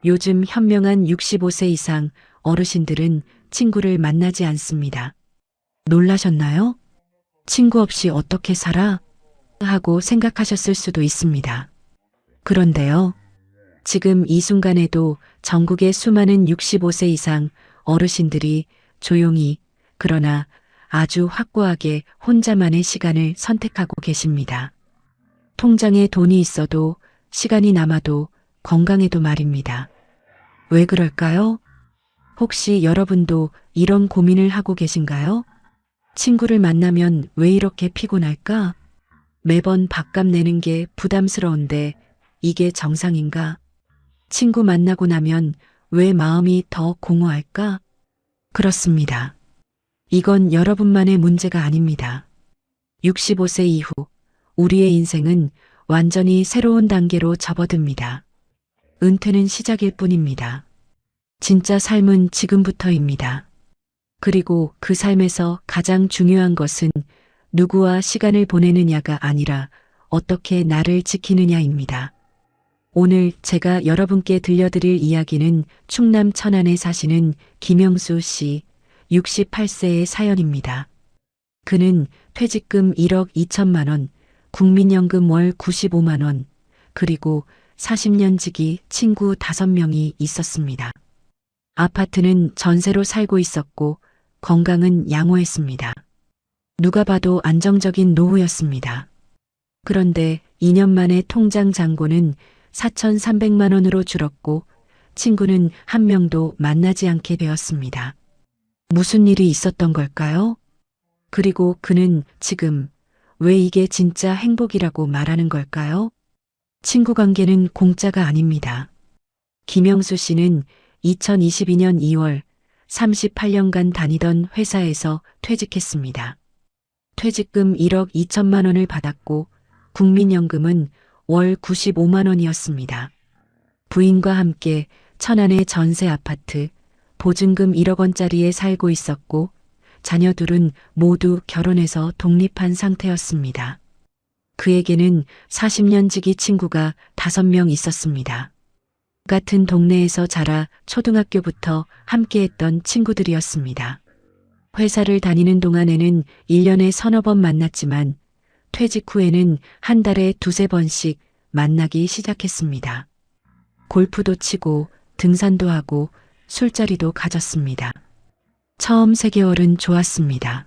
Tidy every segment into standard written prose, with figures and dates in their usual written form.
요즘 현명한 65세 이상 어르신들은 친구를 만나지 않습니다. 놀라셨나요? 친구 없이 어떻게 살아? 하고 생각하셨을 수도 있습니다. 그런데요, 지금 이 순간에도 전국의 수많은 65세 이상 어르신들이 조용히, 그러나 아주 확고하게 혼자만의 시간을 선택하고 계십니다. 통장에 돈이 있어도, 시간이 남아도, 건강해도 말입니다. 왜 그럴까요? 혹시 여러분도 이런 고민을 하고 계신가요? 친구를 만나면 왜 이렇게 피곤할까? 매번 밥값 내는 게 부담스러운데 이게 정상인가? 친구 만나고 나면 왜 마음이 더 공허할까? 그렇습니다. 이건 여러분만의 문제가 아닙니다. 65세 이후 우리의 인생은 완전히 새로운 단계로 접어듭니다. 은퇴는 시작일 뿐입니다. 진짜 삶은 지금부터입니다. 그리고 그 삶에서 가장 중요한 것은 누구와 시간을 보내느냐가 아니라 어떻게 나를 지키느냐입니다. 오늘 제가 여러분께 들려드릴 이야기는 충남 천안에 사시는 김영수 씨 68세의 사연입니다. 그는 퇴직금 1억 2천만 원, 국민연금 월 95만 원, 그리고 40년 지기 친구 5명이 있었습니다. 아파트는 전세로 살고 있었고 건강은 양호했습니다. 누가 봐도 안정적인 노후였습니다. 그런데 2년 만에 통장 잔고는 4,300만 원으로 줄었고 친구는 한 명도 만나지 않게 되었습니다. 무슨 일이 있었던 걸까요? 그리고 그는 지금 왜 이게 진짜 행복이라고 말하는 걸까요? 친구 관계는 공짜가 아닙니다. 김영수 씨는 2022년 2월 38년간 다니던 회사에서 퇴직했습니다. 퇴직금 1억 2천만 원을 받았고 국민연금은 월 95만 원이었습니다. 부인과 함께 천안의 전세 아파트, 보증금 1억 원짜리에 살고 있었고 자녀 둘은 모두 결혼해서 독립한 상태였습니다. 그에게는 40년 지기 친구가 5명 있었습니다. 같은 동네에서 자라 초등학교부터 함께했던 친구들이었습니다. 회사를 다니는 동안에는 1년에 서너 번 만났지만 퇴직 후에는 한 달에 두세 번씩 만나기 시작했습니다. 골프도 치고 등산도 하고 술자리도 가졌습니다. 처음 3개월은 좋았습니다.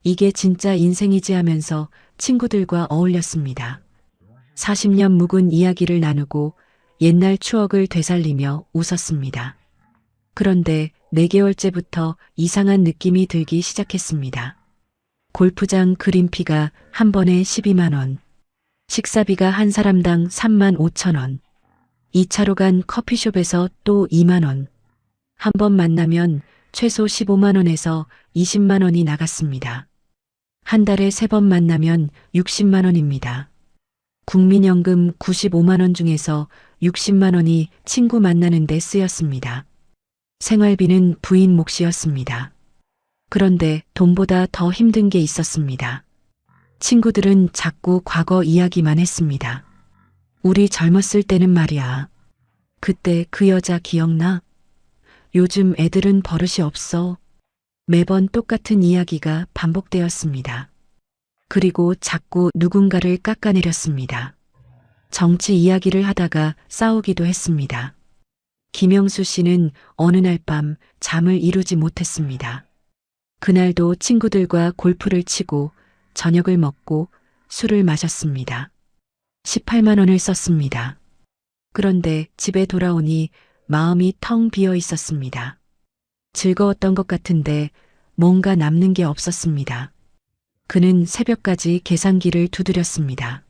이게 진짜 인생이지 하면서 친구들과 어울렸습니다. 40년 묵은 이야기를 나누고 옛날 추억을 되살리며 웃었습니다. 그런데 4개월째부터 이상한 느낌이 들기 시작했습니다. 골프장 그린피가 한 번에 12만 원, 식사비가 한 사람당 3만 5천 원, 2차로 간 커피숍에서 또 2만 원, 한 번 만나면 최소 15만 원에서 20만 원이 나갔습니다. 한 달에 3번 만나면 60만 원입니다. 국민연금 95만 원 중에서 60만 원이 친구 만나는 데 쓰였습니다. 생활비는 부인 몫이었습니다. 그런데 돈보다 더 힘든 게 있었습니다. 친구들은 자꾸 과거 이야기만 했습니다. 우리 젊었을 때는 말이야. 그때 그 여자 기억나? 요즘 애들은 버릇이 없어. 매번 똑같은 이야기가 반복되었습니다. 그리고 자꾸 누군가를 깎아내렸습니다. 정치 이야기를 하다가 싸우기도 했습니다. 김영수 씨는 어느 날 밤 잠을 이루지 못했습니다. 그날도 친구들과 골프를 치고 저녁을 먹고 술을 마셨습니다. 18만 원을 썼습니다. 그런데 집에 돌아오니 마음이 텅 비어 있었습니다. 즐거웠던 것 같은데 뭔가 남는 게 없었습니다. 그는 새벽까지 계산기를 두드렸습니다.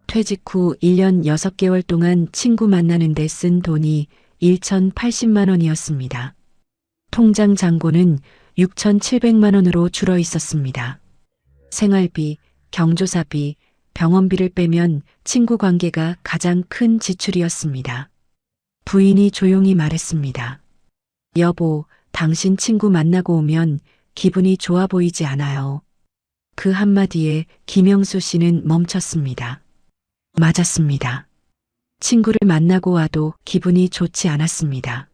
퇴직 후 1년 6개월 동안 친구 만나는 데 쓴 돈이 1,080만 원이었습니다. 통장 잔고는 6,700만 원으로 줄어 있었습니다. 생활비, 경조사비, 병원비를 빼면 친구 관계가 가장 큰 지출이었습니다. 부인이 조용히 말했습니다. 여보, 당신 친구 만나고 오면 기분이 좋아 보이지 않아요. 그 한마디에 김영수 씨는 멈췄습니다. 맞았습니다. 친구를 만나고 와도 기분이 좋지 않았습니다.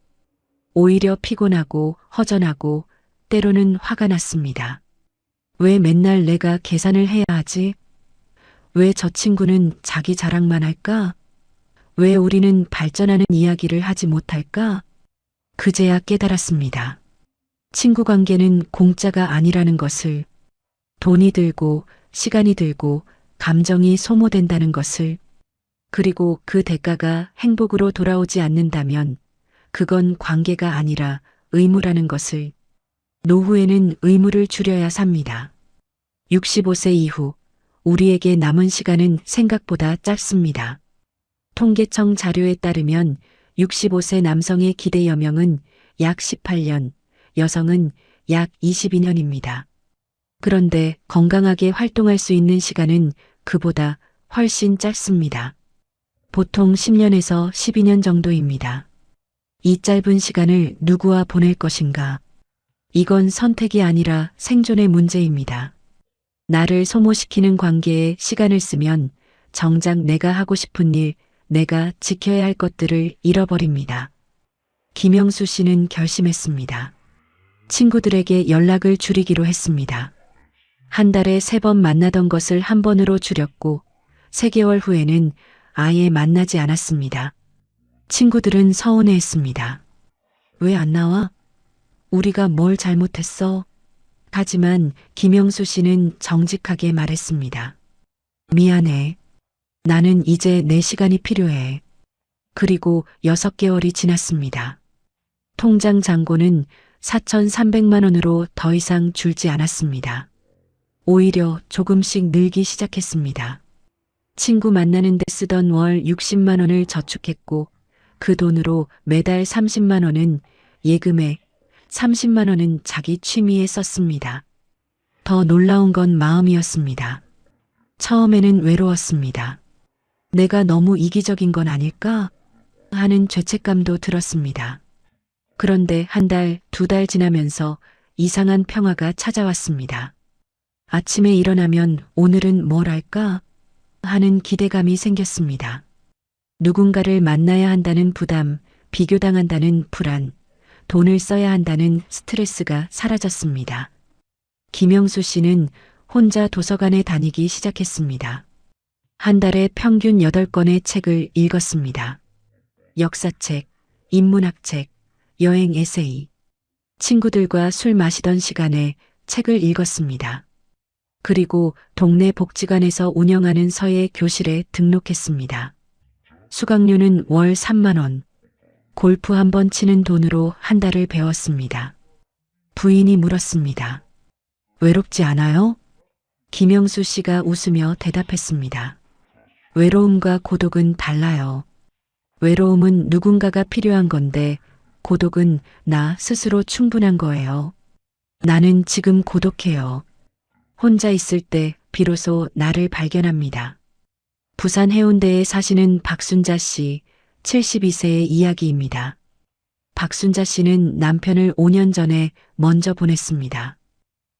오히려 피곤하고 허전하고 때로는 화가 났습니다. 왜 맨날 내가 계산을 해야 하지? 왜 저 친구는 자기 자랑만 할까? 왜 우리는 발전하는 이야기를 하지 못할까? 그제야 깨달았습니다. 친구 관계는 공짜가 아니라는 것을, 돈이 들고 시간이 들고 감정이 소모된다는 것을, 그리고 그 대가가 행복으로 돌아오지 않는다면 그건 관계가 아니라 의무라는 것을, 노후에는 의무를 줄여야 삽니다. 65세 이후 우리에게 남은 시간은 생각보다 짧습니다. 통계청 자료에 따르면 65세 남성의 기대 여명은 약 18년, 여성은 약 22년입니다. 그런데 건강하게 활동할 수 있는 시간은 그보다 훨씬 짧습니다. 보통 10년에서 12년 정도입니다. 이 짧은 시간을 누구와 보낼 것인가? 이건 선택이 아니라 생존의 문제입니다. 나를 소모시키는 관계에 시간을 쓰면 정작 내가 하고 싶은 일, 내가 지켜야 할 것들을 잃어버립니다. 김영수 씨는 결심했습니다. 친구들에게 연락을 줄이기로 했습니다. 한 달에 3번 만나던 것을 한 번으로 줄였고 3개월 후에는 아예 만나지 않았습니다. 친구들은 서운해했습니다. 왜 안 나와? 우리가 뭘 잘못했어? 하지만 김영수 씨는 정직하게 말했습니다. 미안해. 나는 이제 내 시간이 필요해. 그리고 6개월이 지났습니다. 통장 잔고는 4,300만 원으로 더 이상 줄지 않았습니다. 오히려 조금씩 늘기 시작했습니다. 친구 만나는 데 쓰던 월 60만 원을 저축했고 그 돈으로 매달 30만 원은 예금에 30만 원은 자기 취미에 썼습니다. 더 놀라운 건 마음이었습니다. 처음에는 외로웠습니다. 내가 너무 이기적인 건 아닐까? 하는 죄책감도 들었습니다. 그런데 한 달, 2달 지나면서 이상한 평화가 찾아왔습니다. 아침에 일어나면 오늘은 뭘 할까? 하는 기대감이 생겼습니다. 누군가를 만나야 한다는 부담, 비교당한다는 불안, 돈을 써야 한다는 스트레스가 사라졌습니다. 김영수 씨는 혼자 도서관에 다니기 시작했습니다. 한 달에 평균 8권의 책을 읽었습니다. 역사책, 인문학책, 여행 에세이. 친구들과 술 마시던 시간에 책을 읽었습니다. 그리고 동네 복지관에서 운영하는 서예 교실에 등록했습니다. 수강료는 월 3만 원. 골프 한 번 치는 돈으로 한 달을 배웠습니다. 부인이 물었습니다. 외롭지 않아요? 김영수 씨가 웃으며 대답했습니다. 외로움과 고독은 달라요. 외로움은 누군가가 필요한 건데 고독은 나 스스로 충분한 거예요. 나는 지금 고독해요. 혼자 있을 때 비로소 나를 발견합니다. 부산 해운대에 사시는 박순자 씨, 72세의 이야기입니다. 박순자 씨는 남편을 5년 전에 먼저 보냈습니다.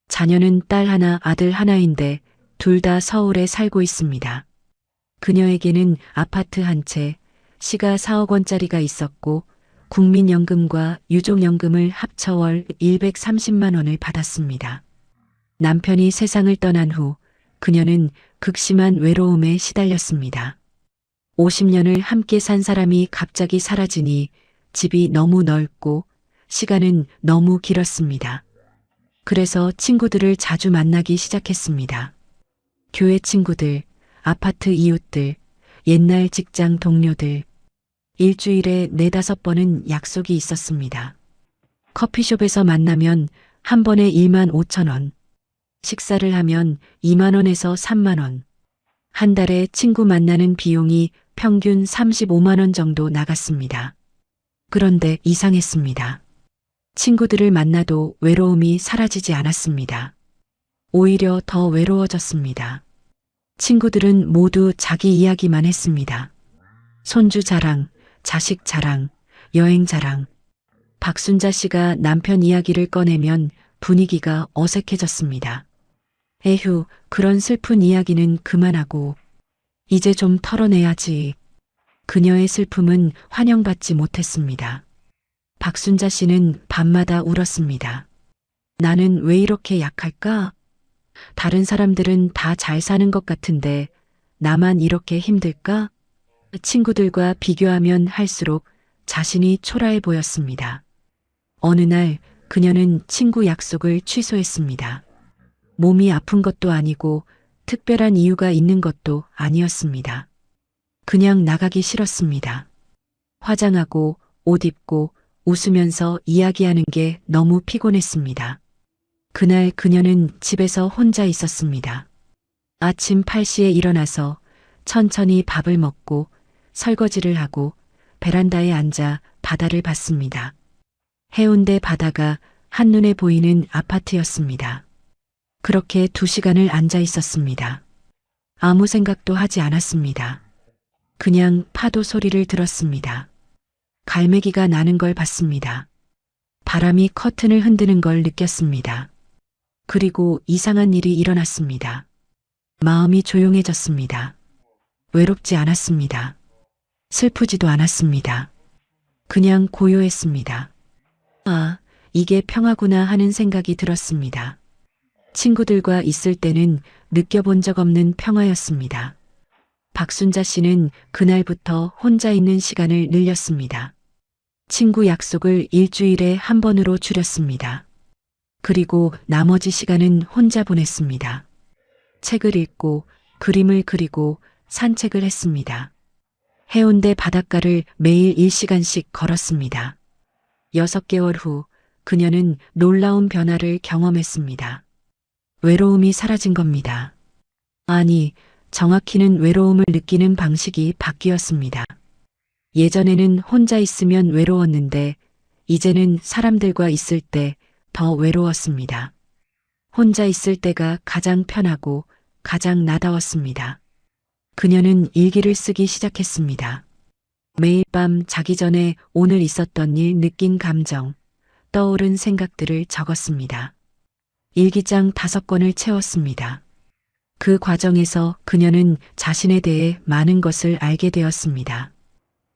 자녀는 딸 하나, 아들 하나인데 둘 다 서울에 살고 있습니다. 그녀에게는 아파트 한 채, 시가 4억 원짜리가 있었고 국민연금과 유족연금을 합쳐 월 130만 원을 받았습니다. 남편이 세상을 떠난 후 그녀는 극심한 외로움에 시달렸습니다. 50년을 함께 산 사람이 갑자기 사라지니 집이 너무 넓고 시간은 너무 길었습니다. 그래서 친구들을 자주 만나기 시작했습니다. 교회 친구들, 아파트 이웃들, 옛날 직장 동료들. 일주일에 4-5번은 약속이 있었습니다. 커피숍에서 만나면 한 번에 1만 5천 원. 식사를 하면 2만 원에서 3만 원. 한 달에 친구 만나는 비용이 평균 35만 원 정도 나갔습니다. 그런데 이상했습니다. 친구들을 만나도 외로움이 사라지지 않았습니다. 오히려 더 외로워졌습니다. 친구들은 모두 자기 이야기만 했습니다. 손주 자랑, 자식 자랑, 여행 자랑. 박순자 씨가 남편 이야기를 꺼내면 분위기가 어색해졌습니다. 에휴, 그런 슬픈 이야기는 그만하고 이제 좀 털어내야지. 그녀의 슬픔은 환영받지 못했습니다. 박순자 씨는 밤마다 울었습니다. 나는 왜 이렇게 약할까? 다른 사람들은 다 잘 사는 것 같은데 나만 이렇게 힘들까? 친구들과 비교하면 할수록 자신이 초라해 보였습니다. 어느 날 그녀는 친구 약속을 취소했습니다. 몸이 아픈 것도 아니고 특별한 이유가 있는 것도 아니었습니다. 그냥 나가기 싫었습니다. 화장하고 옷 입고 웃으면서 이야기하는 게 너무 피곤했습니다. 그날 그녀는 집에서 혼자 있었습니다. 아침 8시에 일어나서 천천히 밥을 먹고 설거지를 하고 베란다에 앉아 바다를 봤습니다. 해운대 바다가 한눈에 보이는 아파트였습니다. 그렇게 2시간을 앉아 있었습니다. 아무 생각도 하지 않았습니다. 그냥 파도 소리를 들었습니다. 갈매기가 나는 걸 봤습니다. 바람이 커튼을 흔드는 걸 느꼈습니다. 그리고 이상한 일이 일어났습니다. 마음이 조용해졌습니다. 외롭지 않았습니다. 슬프지도 않았습니다. 그냥 고요했습니다. 아, 이게 평화구나 하는 생각이 들었습니다. 친구들과 있을 때는 느껴본 적 없는 평화였습니다. 박순자 씨는 그날부터 혼자 있는 시간을 늘렸습니다. 친구 약속을 일주일에 한 번으로 줄였습니다. 그리고 나머지 시간은 혼자 보냈습니다. 책을 읽고 그림을 그리고 산책을 했습니다. 해운대 바닷가를 매일 1시간씩 걸었습니다. 6개월 후 그녀는 놀라운 변화를 경험했습니다. 외로움이 사라진 겁니다. 아니, 정확히는 외로움을 느끼는 방식이 바뀌었습니다. 예전에는 혼자 있으면 외로웠는데 이제는 사람들과 있을 때 더 외로웠습니다. 혼자 있을 때가 가장 편하고 가장 나다웠습니다. 그녀는 일기를 쓰기 시작했습니다. 매일 밤 자기 전에 오늘 있었던 일, 느낀 감정, 떠오른 생각들을 적었습니다. 일기장 5권을 채웠습니다. 그 과정에서 그녀는 자신에 대해 많은 것을 알게 되었습니다.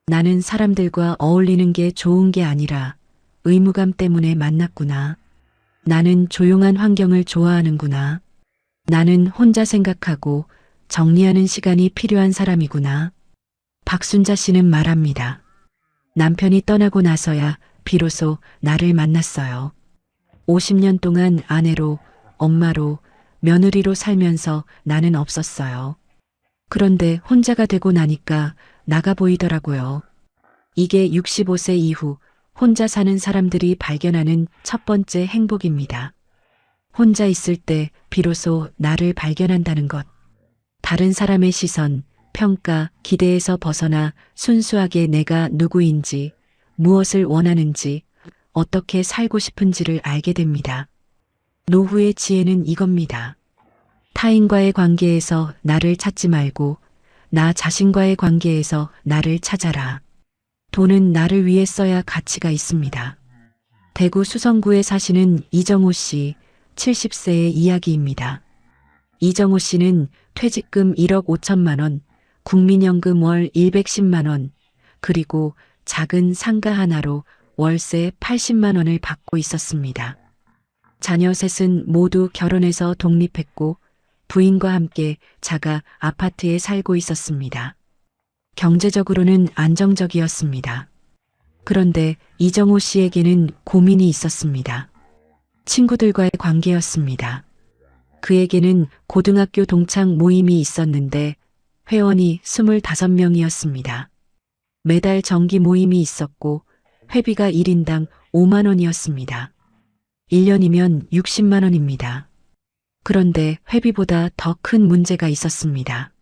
나는 사람들과 어울리는 게 좋은 게 아니라 의무감 때문에 만났구나. 나는 조용한 환경을 좋아하는구나. 나는 혼자 생각하고 정리하는 시간이 필요한 사람이구나. 박순자 씨는 말합니다. 남편이 떠나고 나서야 비로소 나를 만났어요. 50년 동안 아내로, 엄마로, 며느리로 살면서 나는 없었어요. 그런데 혼자가 되고 나니까 나가 보이더라고요. 이게 65세 이후 혼자 사는 사람들이 발견하는 첫 번째 행복입니다. 혼자 있을 때 비로소 나를 발견한다는 것. 다른 사람의 시선, 평가, 기대에서 벗어나 순수하게 내가 누구인지, 무엇을 원하는지, 어떻게 살고 싶은지를 알게 됩니다. 노후의 지혜는 이겁니다. 타인과의 관계에서 나를 찾지 말고 나 자신과의 관계에서 나를 찾아라. 돈은 나를 위해 써야 가치가 있습니다. 대구 수성구에 사시는 이정호 씨, 70세의 이야기입니다. 이정호 씨는 퇴직금 1억 5천만 원, 국민연금 월 110만 원, 그리고 작은 상가 하나로 월세 80만 원을 받고 있었습니다. 자녀 셋은 모두 결혼해서 독립했고 부인과 함께 자가 아파트에 살고 있었습니다. 경제적으로는 안정적이었습니다. 그런데 이정호 씨에게는 고민이 있었습니다. 친구들과의 관계였습니다. 그에게는 고등학교 동창 모임이 있었는데 회원이 25명이었습니다. 매달 정기 모임이 있었고 회비가 1인당 5만 원이었습니다. 1년이면 60만 원입니다. 그런데 회비보다 더 큰 문제가 있었습니다.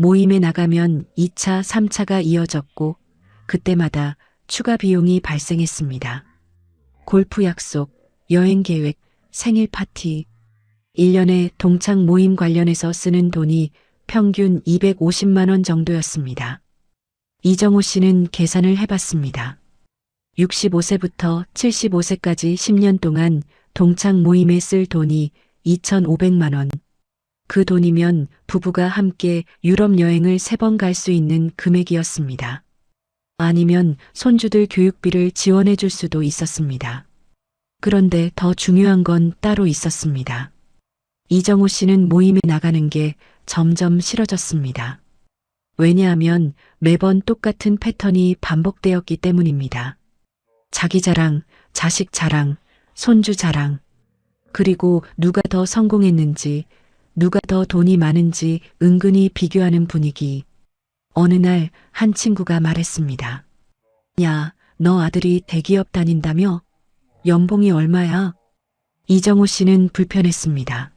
모임에 나가면 2차, 3차가 이어졌고 그때마다 추가 비용이 발생했습니다. 골프 약속, 여행 계획, 생일 파티. 1년에 동창 모임 관련해서 쓰는 돈이 평균 250만 원 정도였습니다. 이정호 씨는 계산을 해봤습니다. 65세부터 75세까지 10년 동안 동창 모임에 쓸 돈이 2,500만 원. 그 돈이면 부부가 함께 유럽 여행을 3번 갈 수 있는 금액이었습니다. 아니면 손주들 교육비를 지원해 줄 수도 있었습니다. 그런데 더 중요한 건 따로 있었습니다. 이정호 씨는 모임에 나가는 게 점점 싫어졌습니다. 왜냐하면 매번 똑같은 패턴이 반복되었기 때문입니다. 자기 자랑, 자식 자랑, 손주 자랑, 그리고 누가 더 성공했는지, 누가 더 돈이 많은지 은근히 비교하는 분위기. 어느 날 한 친구가 말했습니다. 야, 너 아들이 대기업 다닌다며? 연봉이 얼마야? 이정호 씨는 불편했습니다.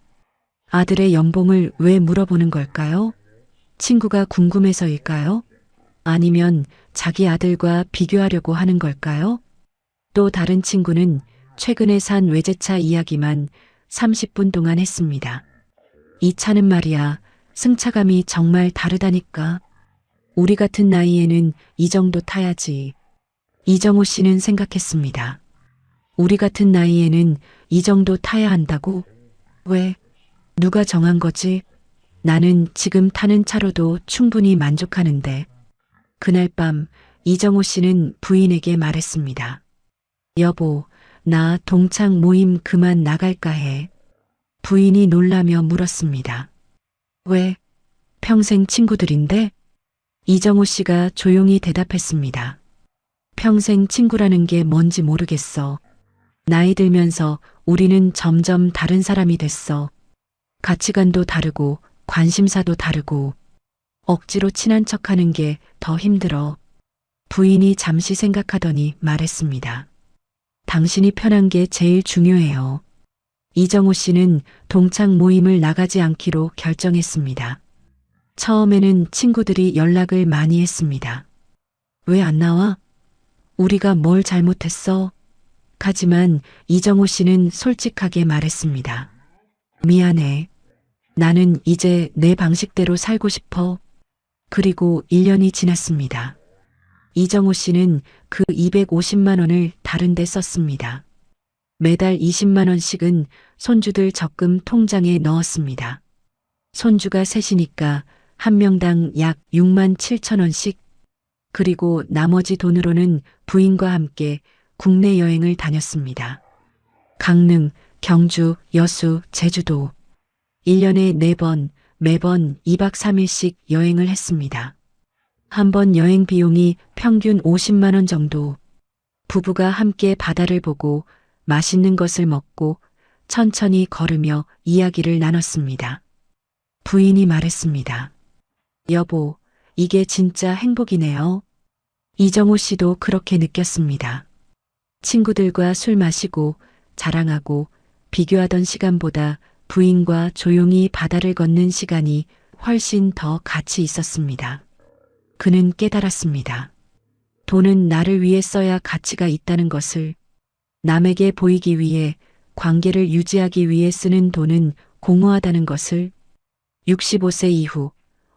아들의 연봉을 왜 물어보는 걸까요? 친구가 궁금해서일까요? 아니면 자기 아들과 비교하려고 하는 걸까요? 또 다른 친구는 최근에 산 외제차 이야기만 30분 동안 했습니다. 이 차는 말이야, 승차감이 정말 다르다니까. 우리 같은 나이에는 이 정도 타야지. 이정호 씨는 생각했습니다. 우리 같은 나이에는 이 정도 타야 한다고? 왜? 누가 정한 거지? 나는 지금 타는 차로도 충분히 만족하는데. 그날 밤 이정호 씨는 부인에게 말했습니다. 여보, 나 동창 모임 그만 나갈까 해. 부인이 놀라며 물었습니다. 왜? 평생 친구들인데? 이정호 씨가 조용히 대답했습니다. 평생 친구라는 게 뭔지 모르겠어. 나이 들면서 우리는 점점 다른 사람이 됐어. 가치관도 다르고 관심사도 다르고 억지로 친한 척하는 게 더 힘들어. 부인이 잠시 생각하더니 말했습니다. 당신이 편한 게 제일 중요해요. 이정호 씨는 동창 모임을 나가지 않기로 결정했습니다. 처음에는 친구들이 연락을 많이 했습니다. 왜 안 나와? 우리가 뭘 잘못했어? 하지만 이정호 씨는 솔직하게 말했습니다. 미안해. 나는 이제 내 방식대로 살고 싶어. 그리고 1년이 지났습니다. 이정호 씨는 그 250만 원을 다른 데 썼습니다. 매달 20만 원씩은 손주들 적금 통장에 넣었습니다. 손주가 셋이니까 한 명당 약 6만 7천 원씩, 그리고 나머지 돈으로는 부인과 함께 국내 여행을 다녔습니다. 강릉, 경주, 여수, 제주도. 1년에 4번, 매번 2박 3일씩 여행을 했습니다. 한 번 여행 비용이 평균 50만 원 정도. 부부가 함께 바다를 보고 맛있는 것을 먹고 천천히 걸으며 이야기를 나눴습니다. 부인이 말했습니다. 여보, 이게 진짜 행복이네요. 이정호 씨도 그렇게 느꼈습니다. 친구들과 술 마시고 자랑하고 비교하던 시간보다 부인과 조용히 바다를 걷는 시간이 훨씬 더 가치 있었습니다. 그는 깨달았습니다. 돈은 나를 위해 써야 가치가 있다는 것을. 남에게 보이기 위해, 관계를 유지하기 위해 쓰는 돈은 공허하다는 것을. 65세 이후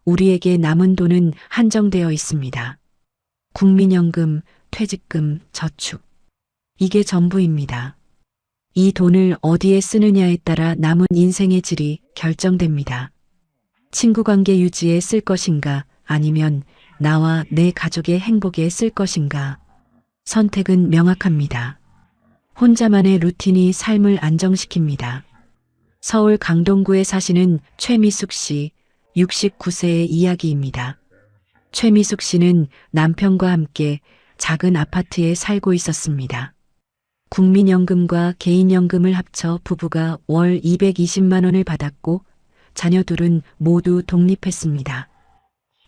우리에게 남은 돈은 한정되어 있습니다. 국민연금, 퇴직금, 저축. 이게 전부입니다. 이 돈을 어디에 쓰느냐에 따라 남은 인생의 질이 결정됩니다. 친구관계 유지에 쓸 것인가, 아니면 나와 내 가족의 행복에 쓸 것인가. 선택은 명확합니다. 혼자만의 루틴이 삶을 안정시킵니다. 서울 강동구에 사시는 최미숙 씨, 69세의 이야기입니다. 최미숙 씨는 남편과 함께 작은 아파트에 살고 있었습니다. 국민연금과 개인연금을 합쳐 부부가 월 220만 원을 받았고 자녀들은 모두 독립했습니다.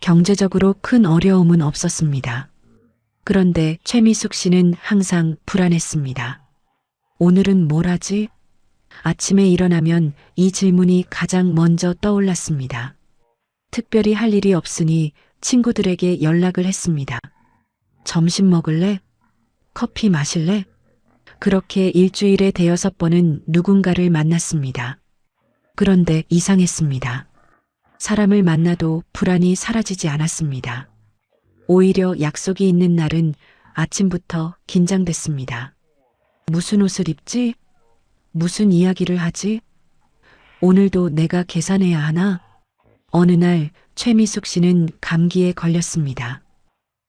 경제적으로 큰 어려움은 없었습니다. 그런데 최미숙 씨는 항상 불안했습니다. 오늘은 뭘 하지? 아침에 일어나면 이 질문이 가장 먼저 떠올랐습니다. 특별히 할 일이 없으니 친구들에게 연락을 했습니다. 점심 먹을래? 커피 마실래? 그렇게 일주일에 5번은 누군가를 만났습니다. 그런데 이상했습니다. 사람을 만나도 불안이 사라지지 않았습니다. 오히려 약속이 있는 날은 아침부터 긴장됐습니다. 무슨 옷을 입지? 무슨 이야기를 하지? 오늘도 내가 계산해야 하나? 어느 날 최미숙 씨는 감기에 걸렸습니다.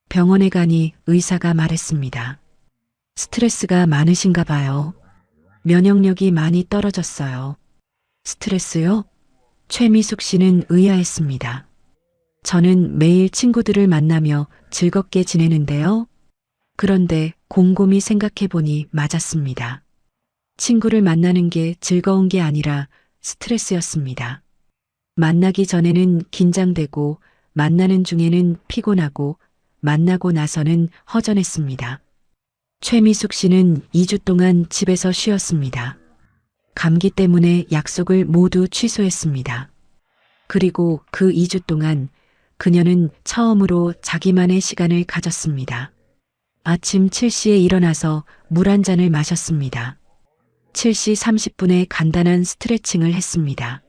병원에 가니 의사가 말했습니다. 스트레스가 많으신가 봐요. 면역력이 많이 떨어졌어요. 스트레스요? 최미숙 씨는 의아했습니다. 저는 매일 친구들을 만나며 즐겁게 지내는데요. 그런데 곰곰이 생각해 보니 맞았습니다. 친구를 만나는 게 즐거운 게 아니라 스트레스였습니다. 만나기 전에는 긴장되고, 만나는 중에는 피곤하고, 만나고 나서는 허전했습니다. 최미숙 씨는 2주 동안 집에서 쉬었습니다. 감기 때문에 약속을 모두 취소했습니다. 그리고 그 2주 동안 그녀는 처음으로 자기만의 시간을 가졌습니다. 아침 7시에 일어나서 물 한 잔을 마셨습니다. 7시 30분에 간단한 스트레칭을 했습니다.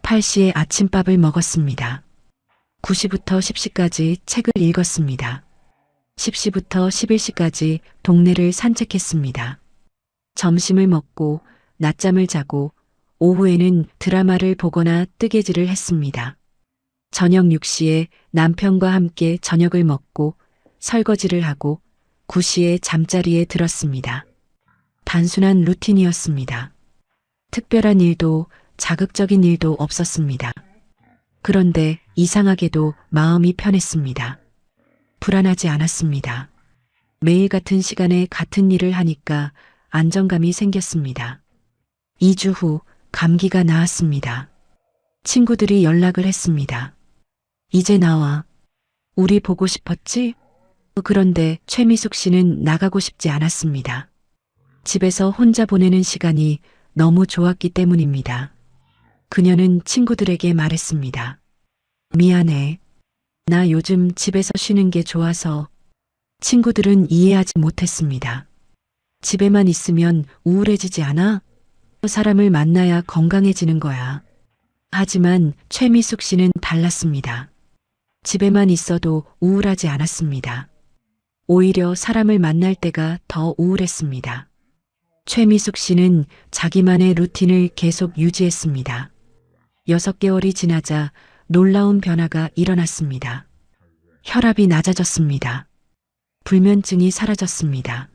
8시에 아침밥을 먹었습니다. 9시부터 10시까지 책을 읽었습니다. 10시부터 11시까지 동네를 산책했습니다. 점심을 먹고 낮잠을 자고 오후에는 드라마를 보거나 뜨개질을 했습니다. 저녁 6시에 남편과 함께 저녁을 먹고 설거지를 하고 9시에 잠자리에 들었습니다. 단순한 루틴이었습니다. 특별한 일도 자극적인 일도 없었습니다. 그런데 이상하게도 마음이 편했습니다. 불안하지 않았습니다. 매일 같은 시간에 같은 일을 하니까 안정감이 생겼습니다. 2주 후 감기가 나았습니다. 친구들이 연락을 했습니다. 이제 나와. 우리 보고 싶었지? 그런데 최미숙 씨는 나가고 싶지 않았습니다. 집에서 혼자 보내는 시간이 너무 좋았기 때문입니다. 그녀는 친구들에게 말했습니다. 미안해. 나 요즘 집에서 쉬는 게 좋아서. 친구들은 이해하지 못했습니다. 집에만 있으면 우울해지지 않아? 사람을 만나야 건강해지는 거야. 하지만 최미숙 씨는 달랐습니다. 집에만 있어도 우울하지 않았습니다. 오히려 사람을 만날 때가 더 우울했습니다. 최미숙 씨는 자기만의 루틴을 계속 유지했습니다. 6개월이 지나자 놀라운 변화가 일어났습니다. 혈압이 낮아졌습니다. 불면증이 사라졌습니다.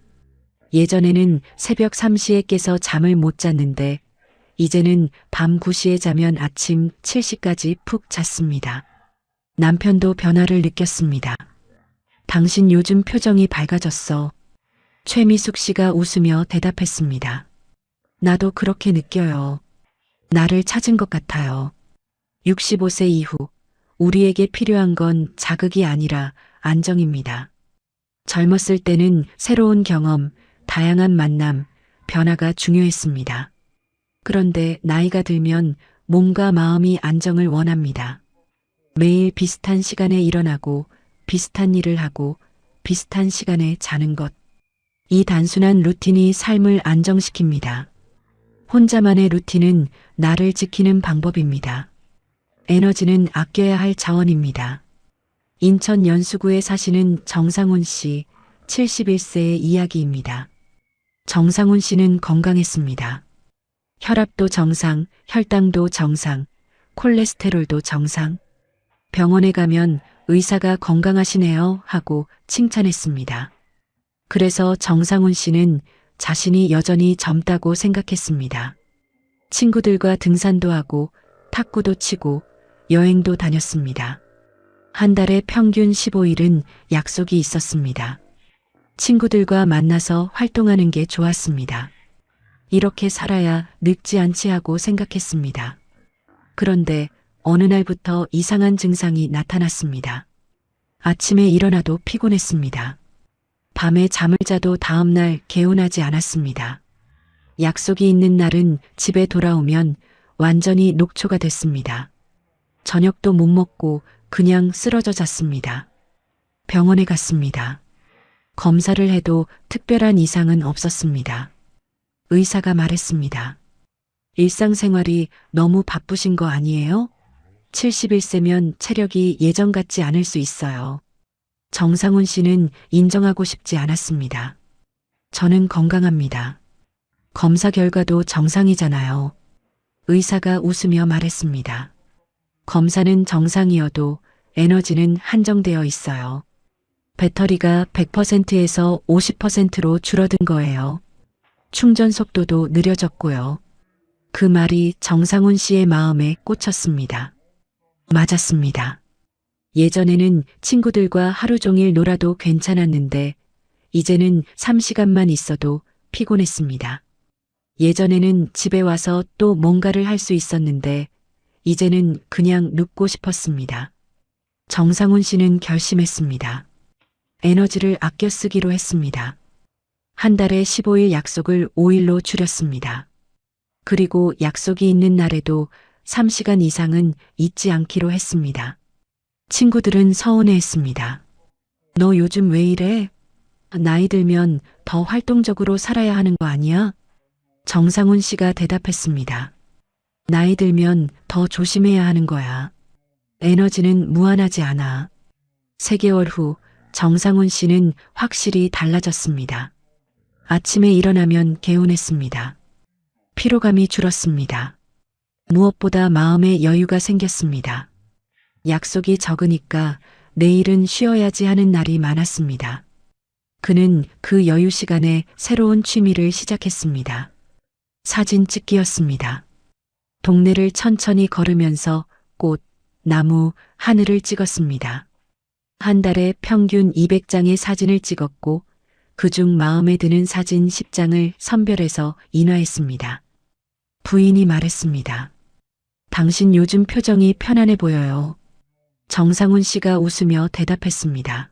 예전에는 새벽 3시에 깨서 잠을 못 잤는데 이제는 밤 9시에 자면 아침 7시까지 푹 잤습니다. 남편도 변화를 느꼈습니다. 당신 요즘 표정이 밝아졌어. 최미숙 씨가 웃으며 대답했습니다. 나도 그렇게 느껴요. 나를 찾은 것 같아요. 65세 이후 우리에게 필요한 건 자극이 아니라 안정입니다. 젊었을 때는 새로운 경험, 다양한 만남, 변화가 중요했습니다. 그런데 나이가 들면 몸과 마음이 안정을 원합니다. 매일 비슷한 시간에 일어나고 비슷한 일을 하고 비슷한 시간에 자는 것. 이 단순한 루틴이 삶을 안정시킵니다. 혼자만의 루틴은 나를 지키는 방법입니다. 에너지는 아껴야 할 자원입니다. 인천 연수구에 사시는 정상훈 씨, 71세의 이야기입니다. 정상훈 씨는 건강했습니다. 혈압도 정상, 혈당도 정상, 콜레스테롤도 정상. 병원에 가면 의사가 건강하시네요 하고 칭찬했습니다. 그래서 정상훈 씨는 자신이 여전히 젊다고 생각했습니다. 친구들과 등산도 하고 탁구도 치고 여행도 다녔습니다. 한 달에 평균 15일은 약속이 있었습니다. 친구들과 만나서 활동하는 게 좋았습니다. 이렇게 살아야 늙지 않지 하고 생각했습니다. 그런데 어느 날부터 이상한 증상이 나타났습니다. 아침에 일어나도 피곤했습니다. 밤에 잠을 자도 다음날 개운하지 않았습니다. 약속이 있는 날은 집에 돌아오면 완전히 녹초가 됐습니다. 저녁도 못 먹고 그냥 쓰러져 잤습니다. 병원에 갔습니다. 검사를 해도 특별한 이상은 없었습니다. 의사가 말했습니다. 일상생활이 너무 바쁘신 거 아니에요? 71세면 체력이 예전 같지 않을 수 있어요. 정상훈 씨는 인정하고 싶지 않았습니다. 저는 건강합니다. 검사 결과도 정상이잖아요. 의사가 웃으며 말했습니다. 검사는 정상이어도 에너지는 한정되어 있어요. 배터리가 100%에서 50%로 줄어든 거예요. 충전 속도도 느려졌고요. 그 말이 정상훈 씨의 마음에 꽂혔습니다. 맞았습니다. 예전에는 친구들과 하루 종일 놀아도 괜찮았는데 이제는 3시간만 있어도 피곤했습니다. 예전에는 집에 와서 또 뭔가를 할 수 있었는데 이제는 그냥 눕고 싶었습니다. 정상훈 씨는 결심했습니다. 에너지를 아껴 쓰기로 했습니다. 한 달에 15일 약속을 5일로 줄였습니다. 그리고 약속이 있는 날에도 3시간 이상은 잊지 않기로 했습니다. 친구들은 서운해했습니다. 너 요즘 왜 이래? 나이 들면 더 활동적으로 살아야 하는 거 아니야? 정상훈 씨가 대답했습니다. 나이 들면 더 조심해야 하는 거야. 에너지는 무한하지 않아. 3개월 후 정상훈 씨는 확실히 달라졌습니다. 아침에 일어나면 개운했습니다. 피로감이 줄었습니다. 무엇보다 마음에 여유가 생겼습니다. 약속이 적으니까 내일은 쉬어야지 하는 날이 많았습니다. 그는 그 여유 시간에 새로운 취미를 시작했습니다. 사진 찍기였습니다. 동네를 천천히 걸으면서 꽃, 나무, 하늘을 찍었습니다. 한 달에 평균 200장의 사진을 찍었고 그중 마음에 드는 사진 10장을 선별해서 인화했습니다. 부인이 말했습니다. 당신 요즘 표정이 편안해 보여요. 정상훈 씨가 웃으며 대답했습니다.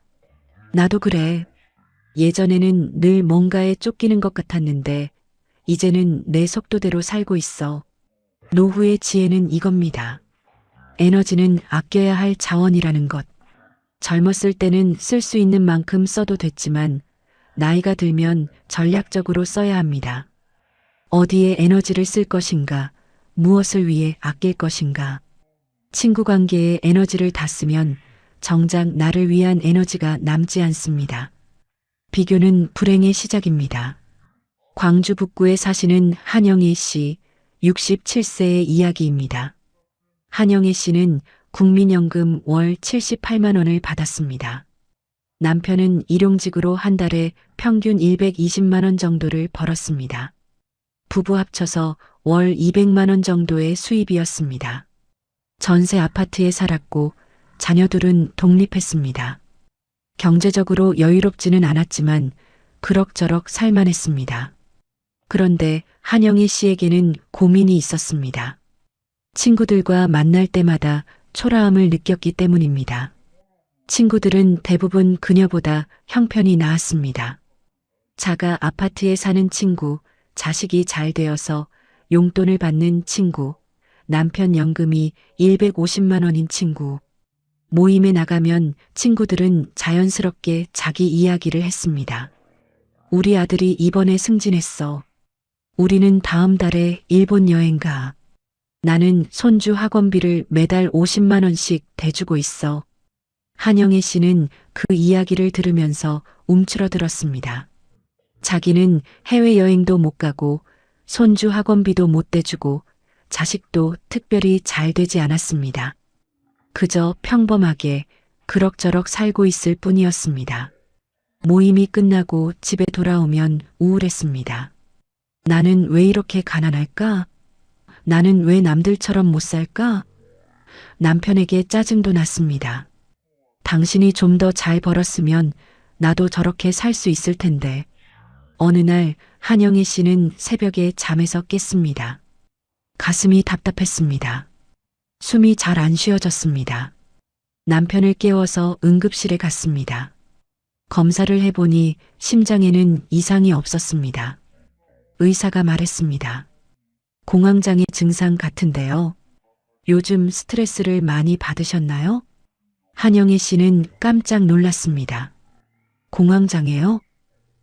나도 그래. 예전에는 늘 뭔가에 쫓기는 것 같았는데 이제는 내 속도대로 살고 있어. 노후의 지혜는 이겁니다. 에너지는 아껴야 할 자원이라는 것. 젊었을 때는 쓸 수 있는 만큼 써도 됐지만 나이가 들면 전략적으로 써야 합니다. 어디에 에너지를 쓸 것인가, 무엇을 위해 아낄 것인가. 친구 관계에 에너지를 다 쓰면 정작 나를 위한 에너지가 남지 않습니다. 비교는 불행의 시작입니다. 광주 북구에 사시는 한영애 씨, 67세의 이야기입니다. 한영애 씨는 국민연금 월 78만 원을 받았습니다. 남편은 일용직으로 한 달에 평균 120만 원 정도를 벌었습니다. 부부 합쳐서 월 200만 원 정도의 수입이었습니다. 전세 아파트에 살았고 자녀들은 독립했습니다. 경제적으로 여유롭지는 않았지만 그럭저럭 살만했습니다. 그런데 한영희 씨에게는 고민이 있었습니다. 친구들과 만날 때마다 초라함을 느꼈기 때문입니다. 친구들은 대부분 그녀보다 형편이 나았습니다. 자가 아파트에 사는 친구, 자식이 잘 되어서 용돈을 받는 친구, 남편 연금이 150만 원인 친구. 모임에 나가면 친구들은 자연스럽게 자기 이야기를 했습니다. 우리 아들이 이번에 승진했어. 우리는 다음 달에 일본 여행 가. 나는 손주 학원비를 매달 50만 원씩 대주고 있어. 한영애 씨는 그 이야기를 들으면서 움츠러들었습니다. 자기는 해외여행도 못 가고 손주 학원비도 못 대주고 자식도 특별히 잘 되지 않았습니다. 그저 평범하게 그럭저럭 살고 있을 뿐이었습니다. 모임이 끝나고 집에 돌아오면 우울했습니다. 나는 왜 이렇게 가난할까? 나는 왜 남들처럼 못 살까? 남편에게 짜증도 났습니다. 당신이 좀 더 잘 벌었으면 나도 저렇게 살 수 있을 텐데. 어느 날 한영희 씨는 새벽에 잠에서 깼습니다. 가슴이 답답했습니다. 숨이 잘 안 쉬어졌습니다. 남편을 깨워서 응급실에 갔습니다. 검사를 해보니 심장에는 이상이 없었습니다. 의사가 말했습니다. 공황장애 증상 같은데요. 요즘 스트레스를 많이 받으셨나요? 한영희 씨는 깜짝 놀랐습니다. 공황장애요?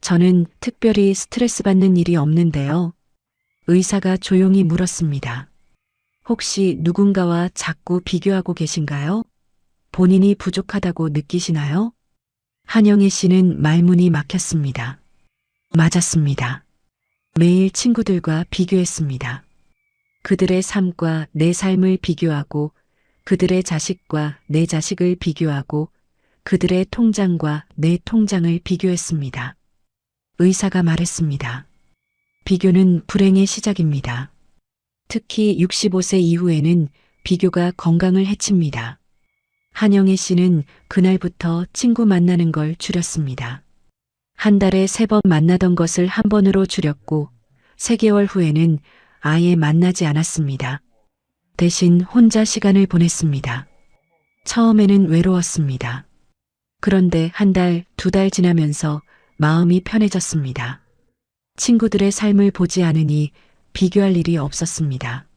저는 특별히 스트레스 받는 일이 없는데요. 의사가 조용히 물었습니다. 혹시 누군가와 자꾸 비교하고 계신가요? 본인이 부족하다고 느끼시나요? 한영희 씨는 말문이 막혔습니다. 맞았습니다. 매일 친구들과 비교했습니다. 그들의 삶과 내 삶을 비교하고 그들의 자식과 내 자식을 비교하고 그들의 통장과 내 통장을 비교했습니다. 의사가 말했습니다. 비교는 불행의 시작입니다. 특히 65세 이후에는 비교가 건강을 해칩니다. 한영애 씨는 그날부터 친구 만나는 걸 줄였습니다. 한 달에 3번 만나던 것을 한 번으로 줄였고 3개월 후에는 아예 만나지 않았습니다. 대신 혼자 시간을 보냈습니다. 처음에는 외로웠습니다. 그런데 한 달, 2달 지나면서 마음이 편해졌습니다. 친구들의 삶을 보지 않으니 비교할 일이 없었습니다.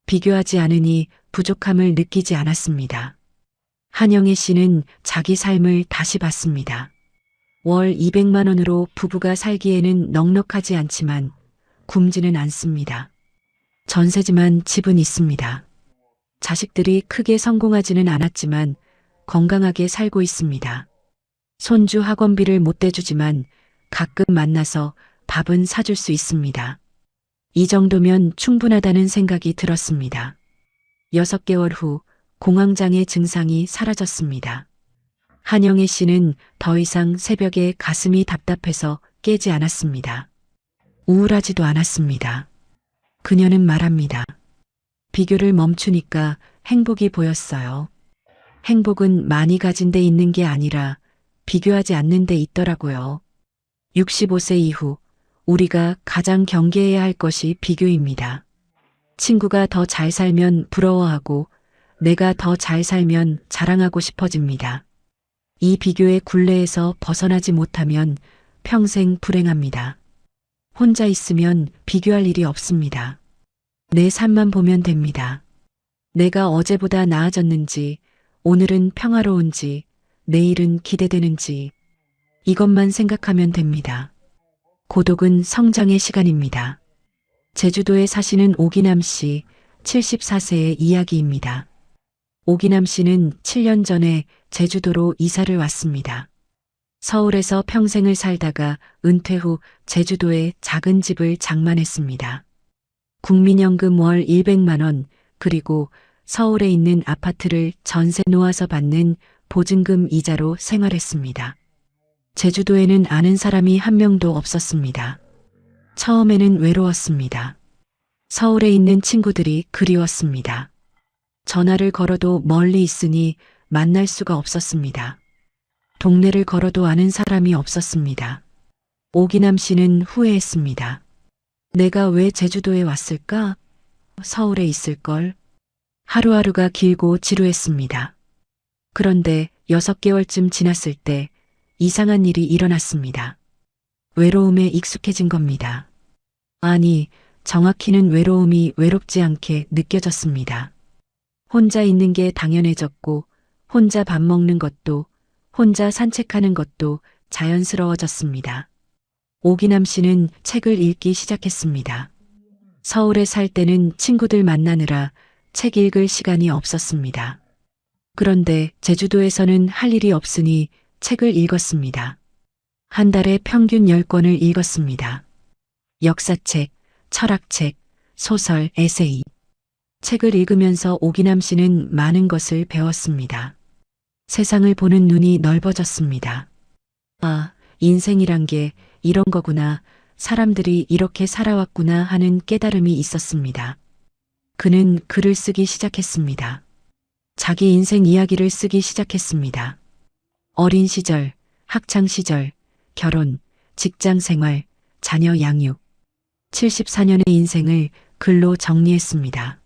비교하지 않으니 부족함을 느끼지 않았습니다. 한영애 씨는 자기 삶을 다시 봤습니다. 월 200만 원으로 부부가 살기에는 넉넉하지 않지만 굶지는 않습니다. 전세지만 집은 있습니다. 자식들이 크게 성공하지는 않았지만 건강하게 살고 있습니다. 손주 학원비를 못 대주지만 가끔 만나서 밥은 사줄 수 있습니다. 이 정도면 충분하다는 생각이 들었습니다. 6개월 후 공황장애 증상이 사라졌습니다. 한영애 씨는 더 이상 새벽에 가슴이 답답해서 깨지 않았습니다. 우울하지도 않았습니다. 그녀는 말합니다. 비교를 멈추니까 행복이 보였어요. 행복은 많이 가진 데 있는 게 아니라 비교하지 않는 데 있더라고요. 65세 이후 우리가 가장 경계해야 할 것이 비교입니다. 친구가 더 잘 살면 부러워하고 내가 더 잘 살면 자랑하고 싶어집니다. 이 비교의 굴레에서 벗어나지 못하면 평생 불행합니다. 혼자 있으면 비교할 일이 없습니다. 내 삶만 보면 됩니다. 내가 어제보다 나아졌는지, 오늘은 평화로운지, 내일은 기대되는지, 이것만 생각하면 됩니다. 고독은 성장의 시간입니다. 제주도에 사시는 오기남 씨, 74세의 이야기입니다. 오기남 씨는 7년 전에 제주도로 이사를 왔습니다. 서울에서 평생을 살다가 은퇴 후 제주도에 작은 집을 장만했습니다. 국민연금 월 100만 원, 그리고 서울에 있는 아파트를 전세 놓아서 받는 보증금 이자로 생활했습니다. 제주도에는 아는 사람이 한 명도 없었습니다. 처음에는 외로웠습니다. 서울에 있는 친구들이 그리웠습니다. 전화를 걸어도 멀리 있으니 만날 수가 없었습니다. 동네를 걸어도 아는 사람이 없었습니다. 오기남 씨는 후회했습니다. 내가 왜 제주도에 왔을까? 서울에 있을걸? 하루하루가 길고 지루했습니다. 그런데 6개월쯤 지났을 때 이상한 일이 일어났습니다. 외로움에 익숙해진 겁니다. 아니, 정확히는 외로움이 외롭지 않게 느껴졌습니다. 혼자 있는 게 당연해졌고, 혼자 밥 먹는 것도, 혼자 산책하는 것도 자연스러워졌습니다. 오기남 씨는 책을 읽기 시작했습니다. 서울에 살 때는 친구들 만나느라 책 읽을 시간이 없었습니다. 그런데 제주도에서는 할 일이 없으니 책을 읽었습니다. 한 달에 평균 10권을 읽었습니다. 역사책, 철학책, 소설, 에세이. 책을 읽으면서 오기남 씨는 많은 것을 배웠습니다. 세상을 보는 눈이 넓어졌습니다. 아, 인생이란 게 이런 거구나, 사람들이 이렇게 살아왔구나 하는 깨달음이 있었습니다. 그는 글을 쓰기 시작했습니다. 자기 인생 이야기를 쓰기 시작했습니다. 어린 시절, 학창 시절, 결혼, 직장 생활, 자녀 양육. 74년의 인생을 글로 정리했습니다.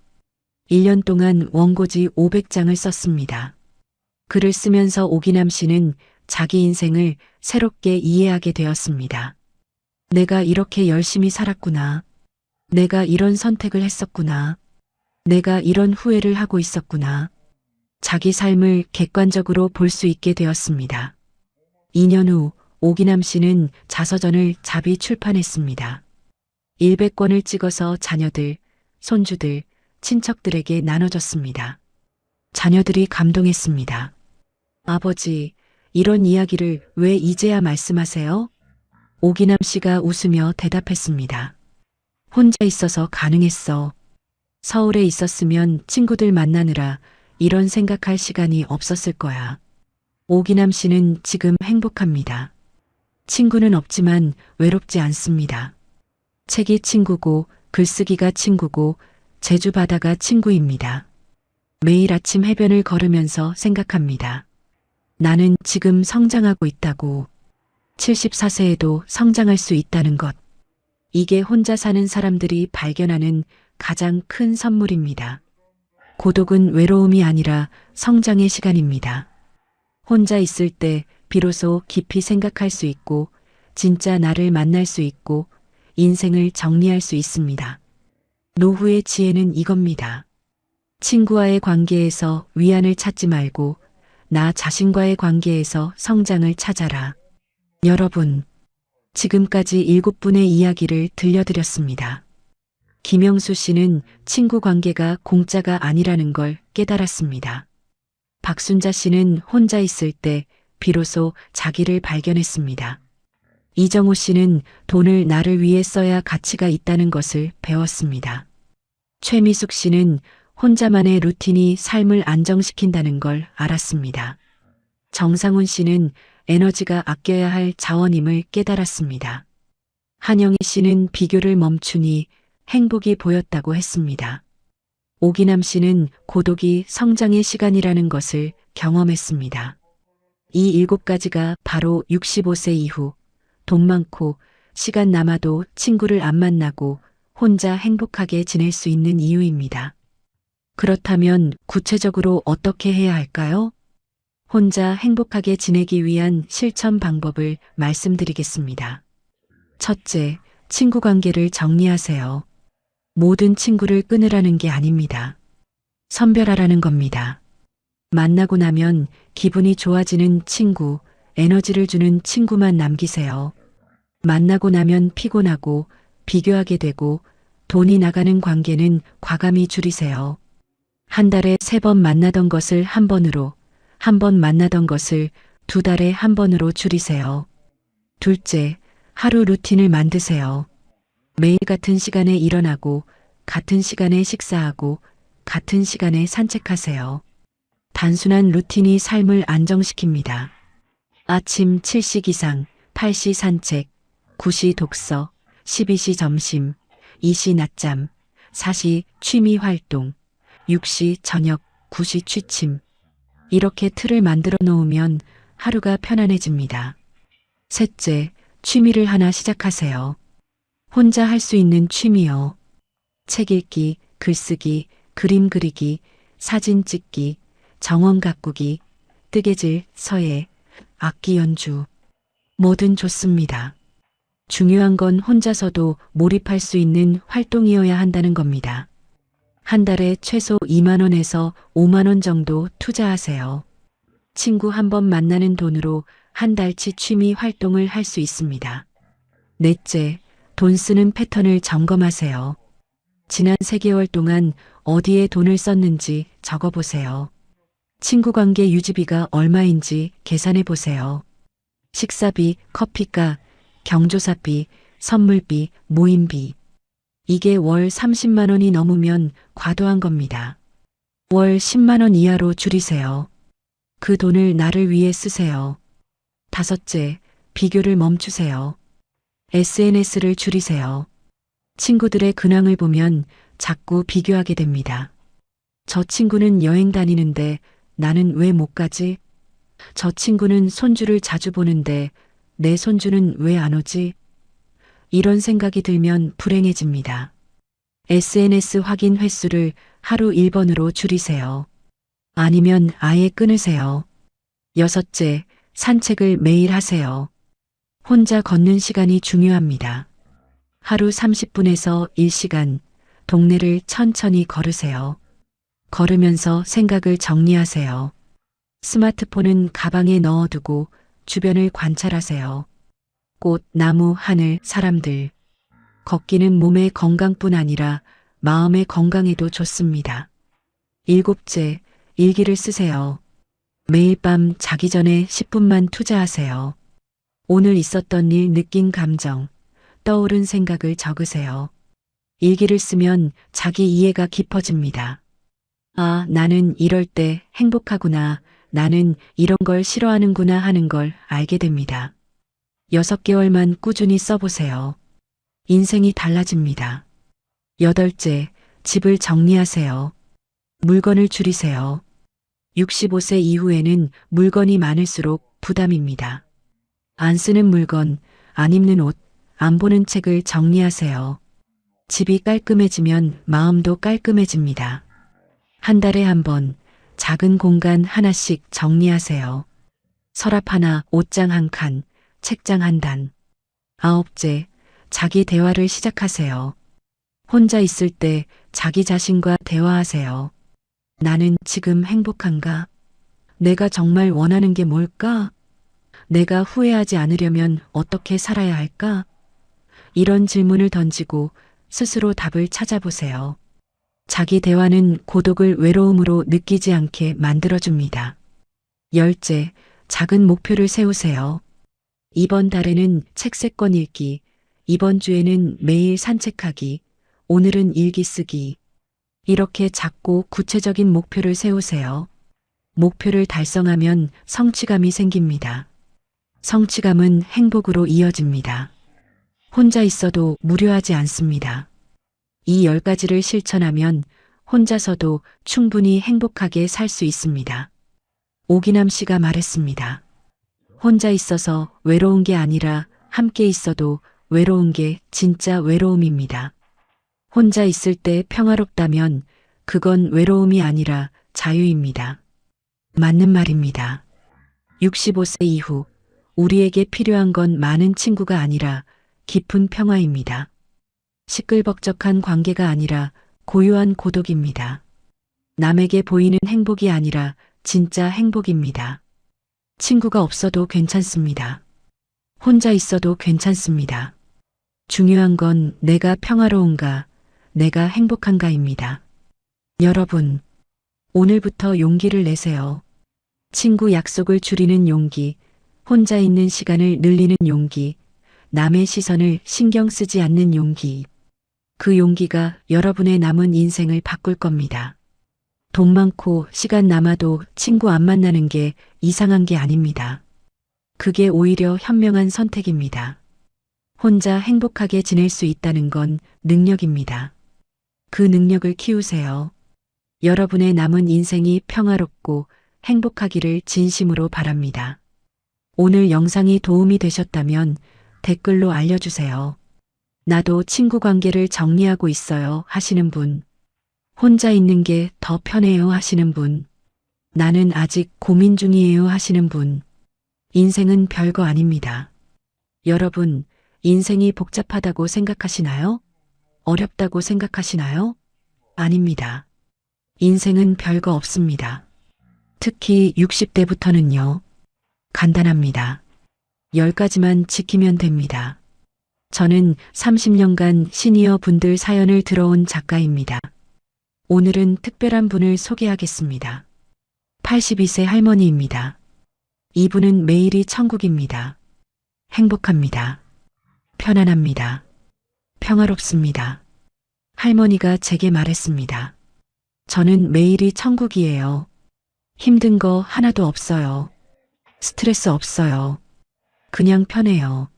1년 동안 원고지 500장을 썼습니다. 글을 쓰면서 오기남 씨는 자기 인생을 새롭게 이해하게 되었습니다. 내가 이렇게 열심히 살았구나. 내가 이런 선택을 했었구나. 내가 이런 후회를 하고 있었구나. 자기 삶을 객관적으로 볼 수 있게 되었습니다. 2년 후 오기남 씨는 자서전을 자비 출판했습니다. 100권을 찍어서 자녀들, 손주들, 친척들에게 나눠줬습니다. 자녀들이 감동했습니다. 아버지, 이런 이야기를 왜 이제야 말씀하세요? 오기남 씨가 웃으며 대답했습니다. 혼자 있어서 가능했어. 서울에 있었으면 친구들 만나느라 이런 생각할 시간이 없었을 거야. 오기남 씨는 지금 행복합니다. 친구는 없지만 외롭지 않습니다. 책이 친구고 글쓰기가 친구고 제주 바다가 친구입니다. 매일 아침 해변을 걸으면서 생각합니다. 나는 지금 성장하고 있다고. 74세에도 성장할 수 있다는 것. 이게 혼자 사는 사람들이 발견하는 가장 큰 선물입니다. 고독은 외로움이 아니라 성장의 시간입니다. 혼자 있을 때 비로소 깊이 생각할 수 있고 진짜 나를 만날 수 있고 인생을 정리할 수 있습니다. 노후의 지혜는 이겁니다. 친구와의 관계에서 위안을 찾지 말고 나 자신과의 관계에서 성장을 찾아라. 여러분, 지금까지 7분의 이야기를 들려드렸습니다. 김영수 씨는 친구 관계가 공짜가 아니라는 걸 깨달았습니다. 박순자 씨는 혼자 있을 때 비로소 자기를 발견했습니다. 이정호 씨는 돈을 나를 위해 써야 가치가 있다는 것을 배웠습니다. 최미숙 씨는 혼자만의 루틴이 삶을 안정시킨다는 걸 알았습니다. 정상훈 씨는 에너지가 아껴야 할 자원임을 깨달았습니다. 한영희 씨는 비교를 멈추니 행복이 보였다고 했습니다. 오기남 씨는 고독이 성장의 시간이라는 것을 경험했습니다. 이 7가지가 바로 65세 이후 돈 많고 시간 남아도 친구를 안 만나고 혼자 행복하게 지낼 수 있는 이유입니다. 그렇다면 구체적으로 어떻게 해야 할까요? 혼자 행복하게 지내기 위한 실천 방법을 말씀드리겠습니다. 첫째, 친구 관계를 정리하세요. 모든 친구를 끊으라는 게 아닙니다. 선별하라는 겁니다. 만나고 나면 기분이 좋아지는 친구, 에너지를 주는 친구만 남기세요. 만나고 나면 피곤하고 비교하게 되고 돈이 나가는 관계는 과감히 줄이세요. 한 달에 3번 만나던 것을 한 번으로, 한 번 만나던 것을 2달에 한 번으로 줄이세요. 둘째, 하루 루틴을 만드세요. 매일 같은 시간에 일어나고, 같은 시간에 식사하고, 같은 시간에 산책하세요. 단순한 루틴이 삶을 안정시킵니다. 아침 7시 기상, 8시 산책, 9시 독서, 12시 점심, 2시 낮잠, 4시 취미 활동, 6시 저녁, 9시 취침. 이렇게 틀을 만들어 놓으면 하루가 편안해집니다. 셋째, 취미를 하나 시작하세요. 혼자 할 수 있는 취미요. 책 읽기, 글쓰기, 그림 그리기, 사진 찍기, 정원 가꾸기, 뜨개질, 서예, 악기 연주. 뭐든 좋습니다. 중요한 건 혼자서도 몰입할 수 있는 활동이어야 한다는 겁니다. 한 달에 최소 2만 원에서 5만 원 정도 투자하세요. 친구 한 번 만나는 돈으로 한 달치 취미 활동을 할 수 있습니다. 넷째, 돈 쓰는 패턴을 점검하세요. 지난 3개월 동안 어디에 돈을 썼는지 적어보세요. 친구 관계 유지비가 얼마인지 계산해 보세요. 식사비, 커피값, 경조사비, 선물비, 모임비. 이게 월 30만 원이 넘으면 과도한 겁니다. 월 10만 원 이하로 줄이세요. 그 돈을 나를 위해 쓰세요. 다섯째, 비교를 멈추세요. SNS를 줄이세요. 친구들의 근황을 보면 자꾸 비교하게 됩니다. 저 친구는 여행 다니는데 나는 왜 못 가지? 저 친구는 손주를 자주 보는데 내 손주는 왜 안 오지? 이런 생각이 들면 불행해집니다. SNS 확인 횟수를 하루 1번으로 줄이세요. 아니면 아예 끊으세요. 여섯째, 산책을 매일 하세요. 혼자 걷는 시간이 중요합니다. 하루 30분에서 1시간 동네를 천천히 걸으세요. 걸으면서 생각을 정리하세요. 스마트폰은 가방에 넣어두고 주변을 관찰하세요. 꽃, 나무, 하늘, 사람들. 걷기는 몸의 건강뿐 아니라 마음의 건강에도 좋습니다. 일곱째, 일기를 쓰세요. 매일 밤 자기 전에 10분만 투자하세요. 오늘 있었던 일, 느낀 감정, 떠오른 생각을 적으세요. 일기를 쓰면 자기 이해가 깊어집니다. 아, 나는 이럴 때 행복하구나. 나는 이런 걸 싫어하는구나 하는 걸 알게 됩니다. 6개월만 꾸준히 써보세요. 인생이 달라집니다. 여덟째, 집을 정리하세요. 물건을 줄이세요. 65세 이후에는 물건이 많을수록 부담입니다. 안 쓰는 물건, 안 입는 옷, 안 보는 책을 정리하세요. 집이 깔끔해지면 마음도 깔끔해집니다. 한 달에 한 번 작은 공간 하나씩 정리하세요. 서랍 하나, 옷장 한 칸, 책장 한 단. 아홉째, 자기 대화를 시작하세요. 혼자 있을 때 자기 자신과 대화하세요. 나는 지금 행복한가? 내가 정말 원하는 게 뭘까? 내가 후회하지 않으려면 어떻게 살아야 할까? 이런 질문을 던지고 스스로 답을 찾아보세요. 자기 대화는 고독을 외로움으로 느끼지 않게 만들어줍니다. 열째, 작은 목표를 세우세요. 이번 달에는 책 3권 읽기, 이번 주에는 매일 산책하기, 오늘은 일기 쓰기. 이렇게 작고 구체적인 목표를 세우세요. 목표를 달성하면 성취감이 생깁니다. 성취감은 행복으로 이어집니다. 혼자 있어도 무료하지 않습니다. 이 10가지를 실천하면 혼자서도 충분히 행복하게 살 수 있습니다. 오기남 씨가 말했습니다. 혼자 있어서 외로운 게 아니라 함께 있어도 외로운 게 진짜 외로움입니다. 혼자 있을 때 평화롭다면 그건 외로움이 아니라 자유입니다. 맞는 말입니다. 65세 이후 우리에게 필요한 건 많은 친구가 아니라 깊은 평화입니다. 시끌벅적한 관계가 아니라 고요한 고독입니다. 남에게 보이는 행복이 아니라 진짜 행복입니다. 친구가 없어도 괜찮습니다. 혼자 있어도 괜찮습니다. 중요한 건 내가 평화로운가, 내가 행복한가입니다. 여러분, 오늘부터 용기를 내세요. 친구 약속을 줄이는 용기, 혼자 있는 시간을 늘리는 용기, 남의 시선을 신경 쓰지 않는 용기. 그 용기가 여러분의 남은 인생을 바꿀 겁니다. 돈 많고 시간 남아도 친구 안 만나는 게 이상한 게 아닙니다. 그게 오히려 현명한 선택입니다. 혼자 행복하게 지낼 수 있다는 건 능력입니다. 그 능력을 키우세요. 여러분의 남은 인생이 평화롭고 행복하기를 진심으로 바랍니다. 오늘 영상이 도움이 되셨다면 댓글로 알려주세요. 나도 친구 관계를 정리하고 있어요 하시는 분, 혼자 있는 게 더 편해요 하시는 분, 나는 아직 고민 중이에요 하시는 분, 인생은 별거 아닙니다. 여러분, 인생이 복잡하다고 생각하시나요? 어렵다고 생각하시나요? 아닙니다. 인생은 별거 없습니다. 특히 60대부터는요. 간단합니다. 10가지만 지키면 됩니다. 저는 30년간 시니어 분들 사연을 들어온 작가입니다. 오늘은 특별한 분을 소개하겠습니다. 82세 할머니입니다. 이분은 매일이 천국입니다. 행복합니다. 편안합니다. 평화롭습니다. 할머니가 제게 말했습니다. 저는 매일이 천국이에요. 힘든 거 하나도 없어요. 스트레스 없어요. 그냥 편해요.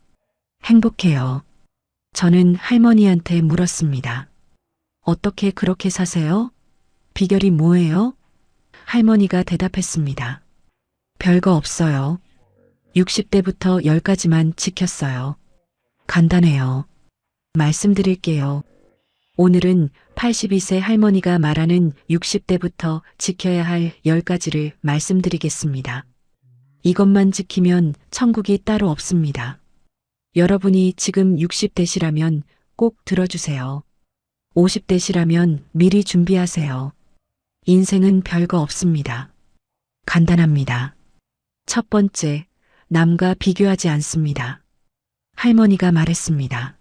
행복해요. 저는 할머니한테 물었습니다. 어떻게 그렇게 사세요? 비결이 뭐예요? 할머니가 대답했습니다. 별거 없어요. 60대부터 10가지만 지켰어요. 간단해요. 말씀드릴게요. 오늘은 82세 할머니가 말하는 60대부터 지켜야 할 10가지를 말씀드리겠습니다. 이것만 지키면 천국이 따로 없습니다. 여러분이 지금 60대시라면 꼭 들어주세요. 50대시라면 미리 준비하세요. 인생은 별거 없습니다. 간단합니다. 첫 번째, 남과 비교하지 않습니다. 할머니가 말했습니다.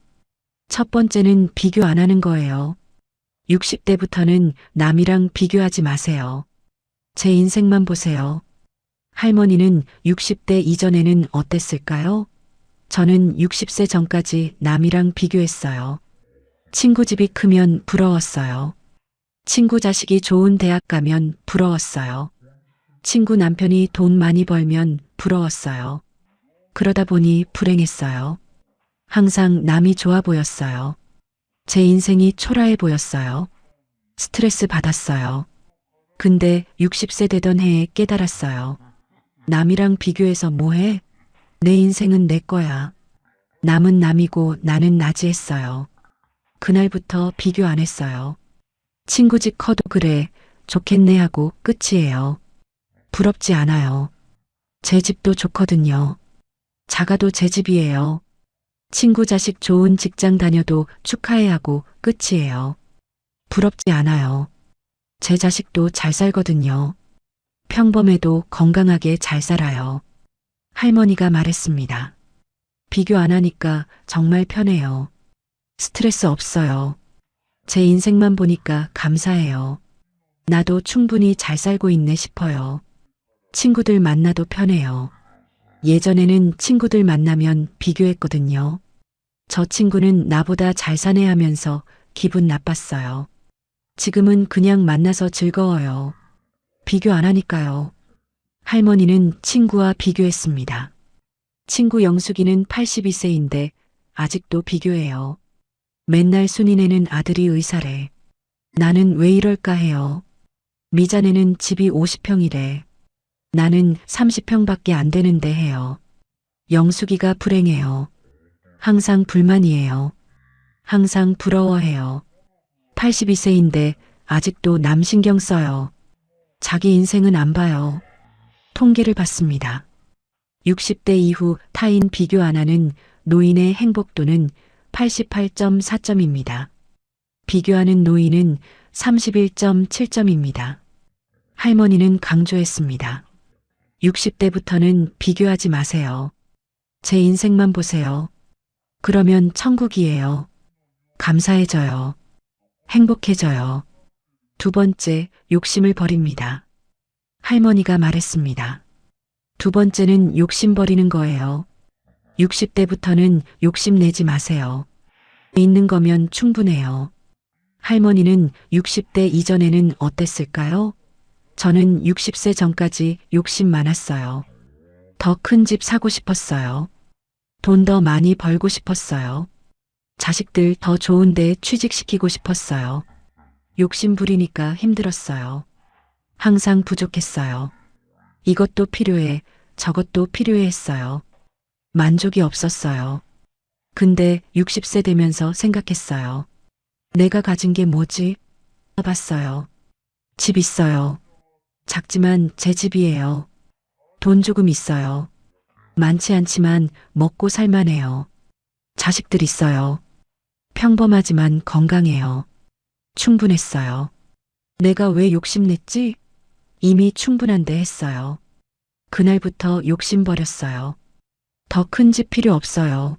첫 번째는 비교 안 하는 거예요. 60대부터는 남이랑 비교하지 마세요. 제 인생만 보세요. 할머니는 60대 이전에는 어땠을까요? 저는 60세 전까지 남이랑 비교했어요. 친구 집이 크면 부러웠어요. 친구 자식이 좋은 대학 가면 부러웠어요. 친구 남편이 돈 많이 벌면 부러웠어요. 그러다 보니 불행했어요. 항상 남이 좋아 보였어요. 제 인생이 초라해 보였어요. 스트레스 받았어요. 근데 60세 되던 해에 깨달았어요. 남이랑 비교해서 뭐해? 내 인생은 내 거야. 남은 남이고 나는 나지 했어요. 그날부터 비교 안 했어요. 친구 집 커도 그래, 좋겠네 하고 끝이에요. 부럽지 않아요. 제 집도 좋거든요. 작아도 제 집이에요. 친구 자식 좋은 직장 다녀도 축하해 하고 끝이에요. 부럽지 않아요. 제 자식도 잘 살거든요. 평범해도 건강하게 잘 살아요. 할머니가 말했습니다. 비교 안 하니까 정말 편해요. 스트레스 없어요. 제 인생만 보니까 감사해요. 나도 충분히 잘 살고 있네 싶어요. 친구들 만나도 편해요. 예전에는 친구들 만나면 비교했거든요. 저 친구는 나보다 잘 사네 하면서 기분 나빴어요. 지금은 그냥 만나서 즐거워요. 비교 안 하니까요. 할머니는 친구와 비교했습니다. 친구 영숙이는 82세인데 아직도 비교해요. 맨날 순이네는 아들이 의사래. 나는 왜 이럴까 해요. 미자네는 집이 50평이래. 나는 30평밖에 안 되는데 해요. 영숙이가 불행해요. 항상 불만이에요. 항상 부러워해요. 82세인데 아직도 남 신경 써요. 자기 인생은 안 봐요. 통계를 봤습니다. 60대 이후 타인 비교 안 하는 노인의 행복도는 88.4점입니다. 비교하는 노인은 31.7점입니다. 할머니는 강조했습니다. 60대부터는 비교하지 마세요. 제 인생만 보세요. 그러면 천국이에요. 감사해져요. 행복해져요. 두 번째, 욕심을 버립니다. 할머니가 말했습니다. 두 번째는 욕심 버리는 거예요. 60대부터는 욕심 내지 마세요. 있는 거면 충분해요. 할머니는 60대 이전에는 어땠을까요? 저는 60세 전까지 욕심 많았어요. 더 큰 집 사고 싶었어요. 돈 더 많이 벌고 싶었어요. 자식들 더 좋은 데 취직시키고 싶었어요. 욕심 부리니까 힘들었어요. 항상 부족했어요. 이것도 필요해, 저것도 필요해 했어요. 만족이 없었어요. 근데 60세 되면서 생각했어요. 내가 가진 게 뭐지? 봤어요. 집 있어요. 작지만 제 집이에요. 돈 조금 있어요. 많지 않지만 먹고 살만해요. 자식들 있어요. 평범하지만 건강해요. 충분했어요. 내가 왜 욕심냈지? 이미 충분한데 했어요. 그날부터 욕심 버렸어요. 더 큰 집 필요 없어요.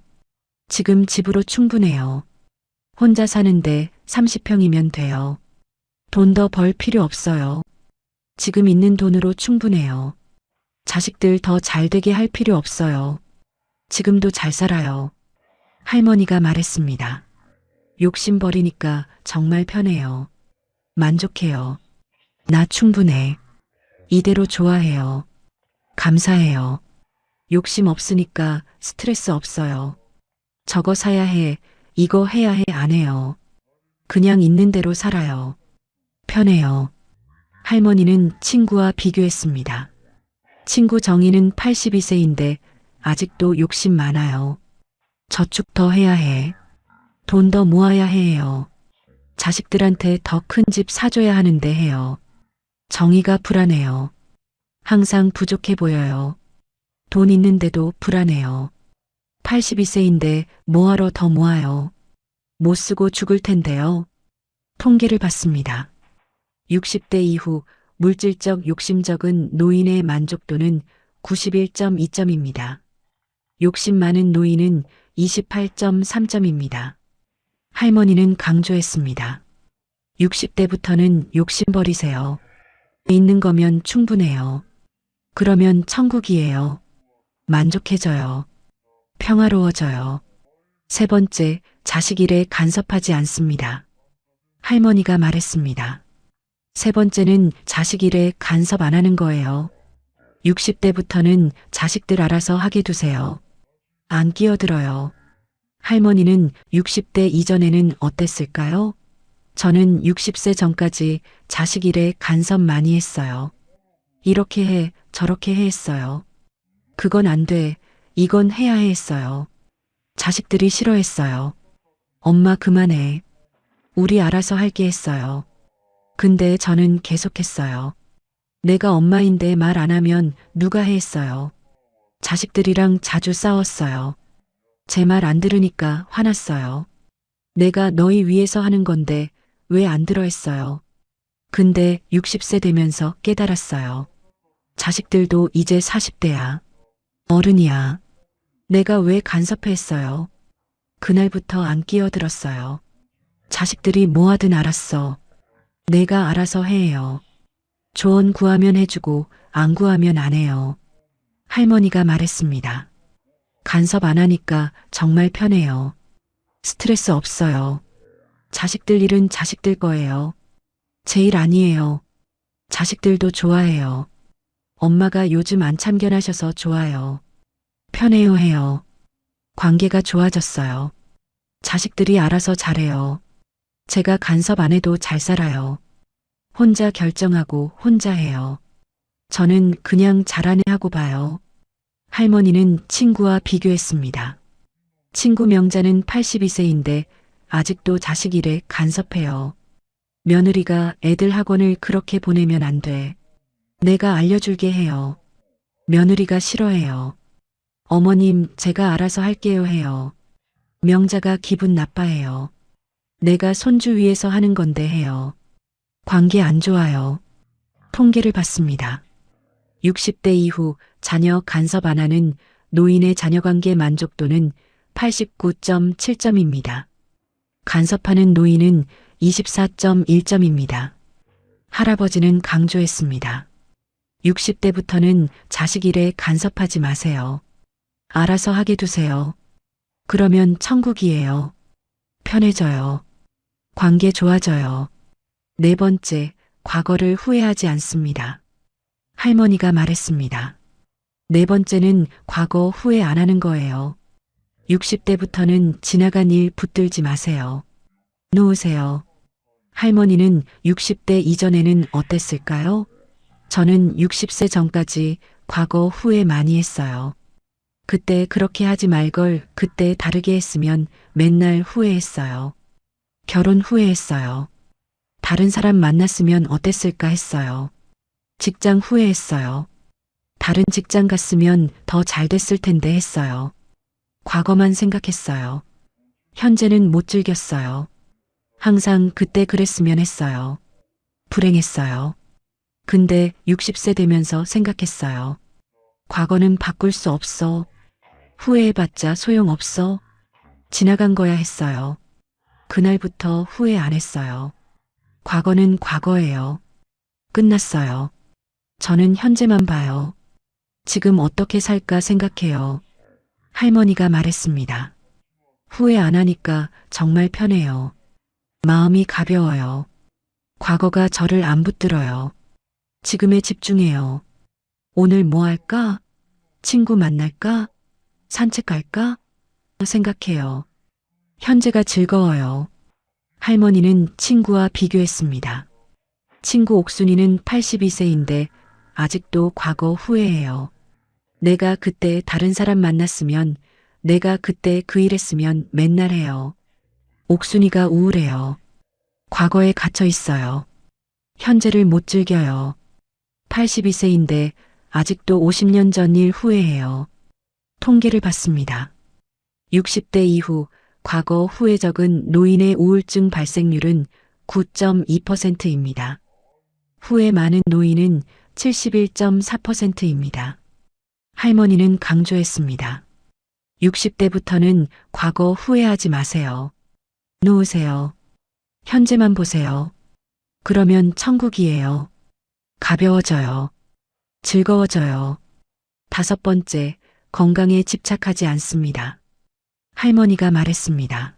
지금 집으로 충분해요. 혼자 사는데 30평이면 돼요. 돈 더 벌 필요 없어요. 지금 있는 돈으로 충분해요. 자식들 더 잘 되게 할 필요 없어요. 지금도 잘 살아요. 할머니가 말했습니다. 욕심 버리니까 정말 편해요. 만족해요. 나 충분해. 이대로 좋아해요. 감사해요. 욕심 없으니까 스트레스 없어요. 저거 사야 해, 이거 해야 해 안 해요. 그냥 있는 대로 살아요. 편해요. 할머니는 친구와 비교했습니다. 친구 정희는 82세인데 아직도 욕심 많아요. 저축 더 해야 해. 돈 더 모아야 해요. 자식들한테 더 큰 집 사줘야 하는데 해요. 정의가 불안해요. 항상 부족해 보여요. 돈 있는데도 불안해요. 82세인데 뭐하러 더 모아요. 못 쓰고 죽을 텐데요. 통계를 봤습니다. 60대 이후 물질적 욕심적은 노인의 만족도는 91.2점입니다. 욕심 많은 노인은 28.3점입니다. 할머니는 강조했습니다. 60대부터는 욕심 버리세요. 있는 거면 충분해요. 그러면 천국이에요. 만족해져요. 평화로워져요. 세 번째, 자식 일에 간섭하지 않습니다. 할머니가 말했습니다. 세 번째는 자식 일에 간섭 안 하는 거예요. 60대부터는 자식들 알아서 하게 두세요. 안 끼어들어요. 할머니는 60대 이전에는 어땠을까요? 저는 60세 전까지 자식 일에 간섭 많이 했어요. 이렇게 해, 저렇게 해 했어요. 그건 안 돼, 이건 해야 해 했어요. 자식들이 싫어했어요. 엄마 그만해. 우리 알아서 할게 했어요. 근데 저는 계속했어요. 내가 엄마인데 말 안 하면 누가 해 했어요. 자식들이랑 자주 싸웠어요. 제 말 안 들으니까 화났어요. 내가 너희 위해서 하는 건데 왜 안 들어 했어요. 근데 60세 되면서 깨달았어요. 자식들도 이제 40대야. 어른이야. 내가 왜 간섭했어요. 그날부터 안 끼어들었어요. 자식들이 뭐 하든 알았어. 내가 알아서 해요. 조언 구하면 해주고 안 구하면 안 해요. 할머니가 말했습니다. 간섭 안 하니까 정말 편해요. 스트레스 없어요. 자식들 일은 자식들 거예요. 제 일 아니에요. 자식들도 좋아해요. 엄마가 요즘 안 참견하셔서 좋아요. 편해요 해요. 관계가 좋아졌어요. 자식들이 알아서 잘해요. 제가 간섭 안 해도 잘 살아요. 혼자 결정하고 혼자 해요. 저는 그냥 잘하네 하고 봐요. 할머니는 친구와 비교했습니다. 친구 명자는 82세인데 아직도 자식 일에 간섭해요. 며느리가 애들 학원을 그렇게 보내면 안 돼. 내가 알려줄게 해요. 며느리가 싫어해요. 어머님, 제가 알아서 할게요 해요. 명자가 기분 나빠해요. 내가 손주 위해서 하는 건데 해요. 관계 안 좋아요. 통계를 봤습니다. 60대 이후 자녀 간섭 안 하는 노인의 자녀관계 만족도는 89.7점입니다. 간섭하는 노인은 24.1점입니다. 할아버지는 강조했습니다. 60대부터는 자식 일에 간섭하지 마세요. 알아서 하게 두세요. 그러면 천국이에요. 편해져요. 관계 좋아져요. 네 번째, 과거를 후회하지 않습니다. 할머니가 말했습니다. 네 번째는 과거 후회 안 하는 거예요. 60대부터는 지나간 일 붙들지 마세요. 놓으세요. 할머니는 60대 이전에는 어땠을까요? 저는 60세 전까지 과거 후회 많이 했어요. 그때 그렇게 하지 말 걸 그때 다르게 했으면 맨날 후회했어요. 결혼 후회했어요. 다른 사람 만났으면 어땠을까 했어요. 직장 후회했어요. 다른 직장 갔으면 더 잘 됐을 텐데 했어요. 과거만 생각했어요. 현재는 못 즐겼어요. 항상 그때 그랬으면 했어요. 불행했어요. 근데 60세 되면서 생각했어요. 과거는 바꿀 수 없어. 후회해봤자 소용없어. 지나간 거야 했어요. 그날부터 후회 안 했어요. 과거는 과거예요. 끝났어요. 저는 현재만 봐요. 지금 어떻게 살까 생각해요. 할머니가 말했습니다. 후회 안 하니까 정말 편해요. 마음이 가벼워요. 과거가 저를 안 붙들어요. 지금에 집중해요. 오늘 뭐 할까? 친구 만날까? 산책 갈까? 생각해요. 현재가 즐거워요. 할머니는 친구와 비교했습니다. 친구 옥순이는 82세인데 아직도 과거 후회해요. 내가 그때 다른 사람 만났으면, 내가 그때 그 일 했으면 맨날 해요. 옥순이가 우울해요. 과거에 갇혀 있어요. 현재를 못 즐겨요. 82세인데 아직도 50년 전 일 후회해요. 통계를 봤습니다. 60대 이후 과거 후회 적은 노인의 우울증 발생률은 9.2%입니다. 후회 많은 노인은 71.4%입니다. 할머니는 강조했습니다. 60대부터는 과거 후회하지 마세요. 놓으세요. 현재만 보세요. 그러면 천국이에요. 가벼워져요. 즐거워져요. 다섯 번째, 건강에 집착하지 않습니다. 할머니가 말했습니다.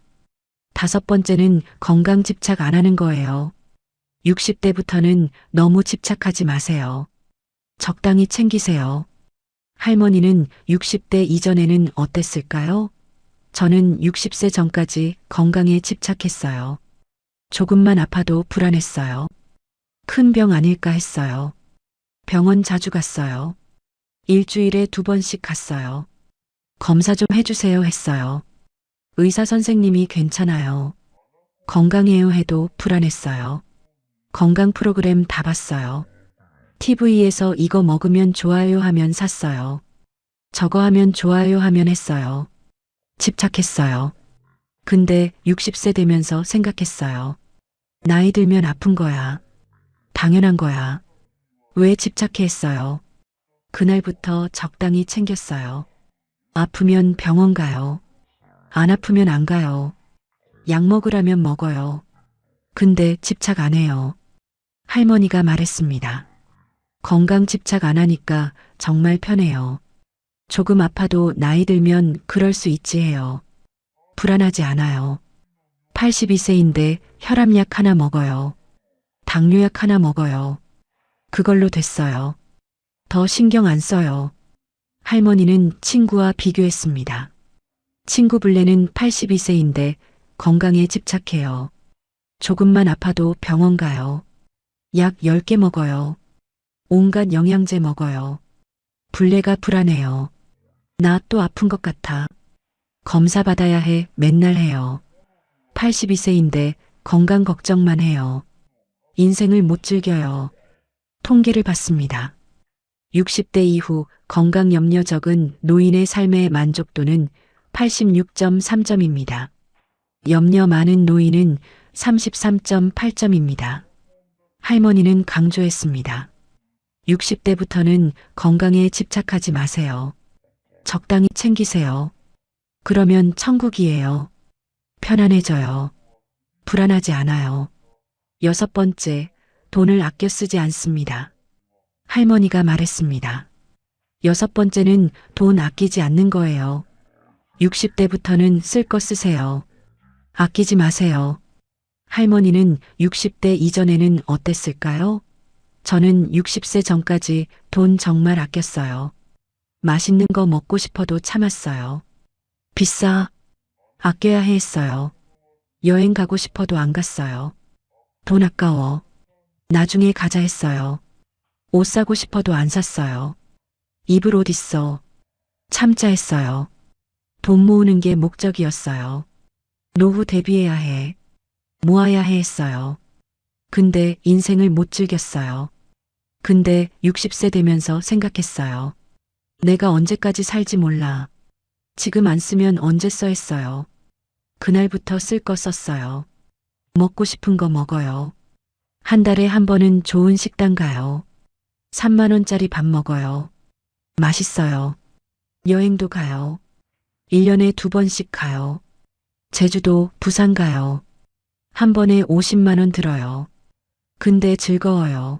다섯 번째는 건강 집착 안 하는 거예요. 60대부터는 너무 집착하지 마세요. 적당히 챙기세요. 할머니는 60대 이전에는 어땠을까요? 저는 60세 전까지 건강에 집착했어요. 조금만 아파도 불안했어요. 큰 병 아닐까 했어요. 병원 자주 갔어요. 일주일에 2번씩 갔어요. 검사 좀 해주세요 했어요. 의사 선생님이 괜찮아요. 건강해요 해도 불안했어요. 건강 프로그램 다 봤어요. TV에서 이거 먹으면 좋아요 하면 샀어요. 저거 하면 좋아요 하면 했어요. 집착했어요. 근데 60세 되면서 생각했어요. 나이 들면 아픈 거야. 당연한 거야. 왜 집착해 했어요? 그날부터 적당히 챙겼어요. 아프면 병원 가요. 안 아프면 안 가요. 약 먹으라면 먹어요. 근데 집착 안 해요. 할머니가 말했습니다. 건강 집착 안 하니까 정말 편해요. 조금 아파도 나이 들면 그럴 수 있지 해요. 불안하지 않아요. 82세인데 혈압약 하나 먹어요. 당뇨약 하나 먹어요. 그걸로 됐어요. 더 신경 안 써요. 할머니는 친구와 비교했습니다. 친구 블레는 82세인데 건강에 집착해요. 조금만 아파도 병원 가요. 약 10개 먹어요. 온갖 영양제 먹어요. 블레가 불안해요. 나 또 아픈 것 같아. 검사 받아야 해. 맨날 해요. 82세인데 건강 걱정만 해요. 인생을 못 즐겨요. 통계를 봤습니다. 60대 이후 건강 염려 적은 노인의 삶의 만족도는 86.3점입니다. 염려 많은 노인은 33.8점입니다. 할머니는 강조했습니다. 60대부터는 건강에 집착하지 마세요. 적당히 챙기세요. 그러면 천국이에요. 편안해져요. 불안하지 않아요. 여섯 번째, 돈을 아껴 쓰지 않습니다. 할머니가 말했습니다. 여섯 번째는 돈 아끼지 않는 거예요. 60대부터는 쓸 거 쓰세요. 아끼지 마세요. 할머니는 60대 이전에는 어땠을까요? 저는 60세 전까지 돈 정말 아꼈어요. 맛있는 거 먹고 싶어도 참았어요. 비싸. 아껴야 했어요. 여행 가고 싶어도 안 갔어요. 돈 아까워. 나중에 가자 했어요. 옷 사고 싶어도 안 샀어요. 입을 옷 있어. 참자 했어요. 돈 모으는 게 목적이었어요. 노후 대비해야 해. 모아야 해 했어요. 근데 인생을 못 즐겼어요. 근데 60세 되면서 생각했어요. 내가 언제까지 살지 몰라. 지금 안 쓰면 언제 써 했어요. 그날부터 쓸 거 썼어요. 먹고 싶은 거 먹어요. 한 달에 한 번은 좋은 식당 가요. 3만 원짜리 밥 먹어요. 맛있어요. 여행도 가요. 1년에 2번씩 가요. 제주도, 부산 가요. 한 번에 50만 원 들어요. 근데 즐거워요.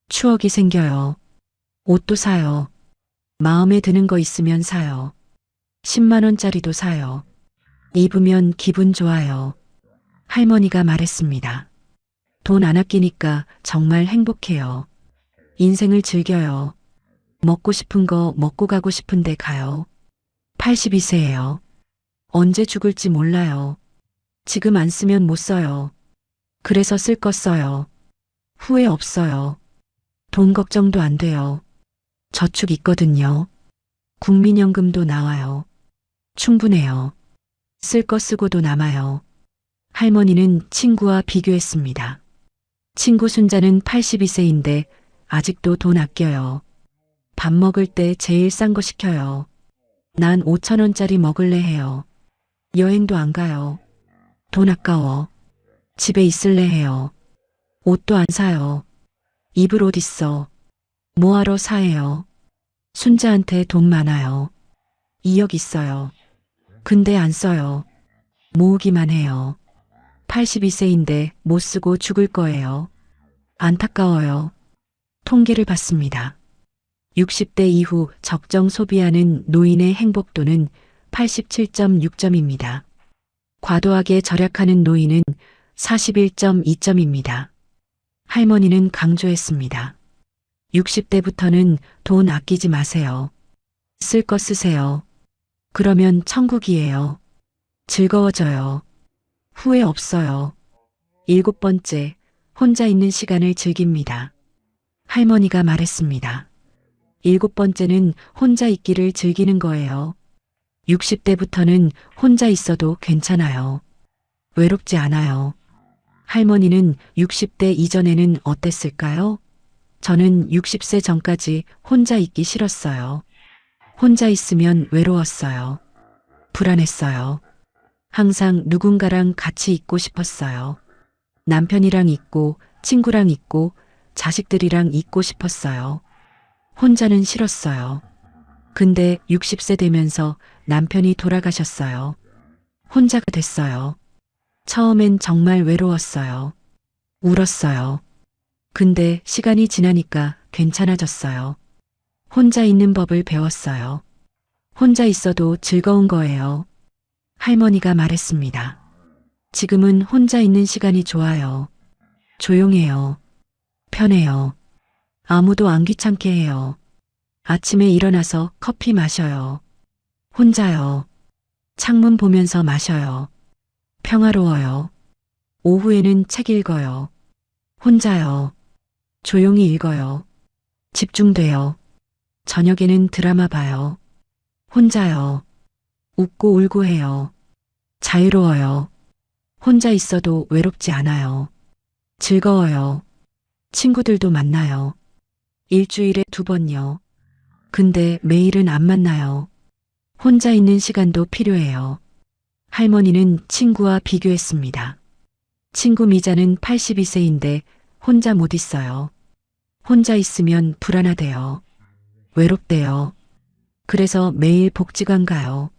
추억이 생겨요. 옷도 사요. 마음에 드는 거 있으면 사요. 10만 원짜리도 사요. 입으면 기분 좋아요. 할머니가 말했습니다. 돈 안 아끼니까 정말 행복해요. 인생을 즐겨요. 먹고 싶은 거 먹고 가고 싶은데 가요. 82세예요. 언제 죽을지 몰라요. 지금 안 쓰면 못 써요. 그래서 쓸 거 써요. 후회 없어요. 돈 걱정도 안 돼요. 저축 있거든요. 국민연금도 나와요. 충분해요. 쓸 거 쓰고도 남아요. 할머니는 친구와 비교했습니다. 친구 순자는 82세인데 아직도 돈 아껴요. 밥 먹을 때 제일 싼 거 시켜요. 난 5천 원짜리 먹을래 해요. 여행도 안 가요. 돈 아까워. 집에 있을래 해요. 옷도 안 사요. 입을 옷 있어. 뭐하러 사해요. 순자한테 돈 많아요. 2억 있어요. 근데 안 써요. 모으기만 해요. 82세인데 못 쓰고 죽을 거예요. 안타까워요. 통계를 봤습니다. 60대 이후 적정 소비하는 노인의 행복도는 87.6점입니다. 과도하게 절약하는 노인은 41.2점입니다. 할머니는 강조했습니다. 60대부터는 돈 아끼지 마세요. 쓸 거 쓰세요. 그러면 천국이에요. 즐거워져요. 후회 없어요. 7번째, 혼자 있는 시간을 즐깁니다. 할머니가 말했습니다. 7번째는 혼자 있기를 즐기는 거예요. 60대부터는 혼자 있어도 괜찮아요. 외롭지 않아요. 할머니는 60대 이전에는 어땠을까요? 저는 60세 전까지 혼자 있기 싫었어요. 혼자 있으면 외로웠어요. 불안했어요. 항상 누군가랑 같이 있고 싶었어요. 남편이랑 있고, 친구랑 있고, 자식들이랑 있고 싶었어요. 혼자는 싫었어요. 근데 60세 되면서 남편이 돌아가셨어요. 혼자가 됐어요. 처음엔 정말 외로웠어요. 울었어요. 근데 시간이 지나니까 괜찮아졌어요. 혼자 있는 법을 배웠어요. 혼자 있어도 즐거운 거예요. 할머니가 말했습니다. 지금은 혼자 있는 시간이 좋아요. 조용해요. 편해요. 아무도 안 귀찮게 해요. 아침에 일어나서 커피 마셔요. 혼자요. 창문 보면서 마셔요. 평화로워요. 오후에는 책 읽어요. 혼자요. 조용히 읽어요. 집중돼요. 저녁에는 드라마 봐요. 혼자요. 웃고 울고 해요. 자유로워요. 혼자 있어도 외롭지 않아요. 즐거워요. 친구들도 만나요. 일주일에 2번요. 근데 매일은 안 만나요. 혼자 있는 시간도 필요해요. 할머니는 친구와 비교했습니다. 친구 미자는 82세인데 혼자 못 있어요. 혼자 있으면 불안하대요. 외롭대요. 그래서 매일 복지관 가요.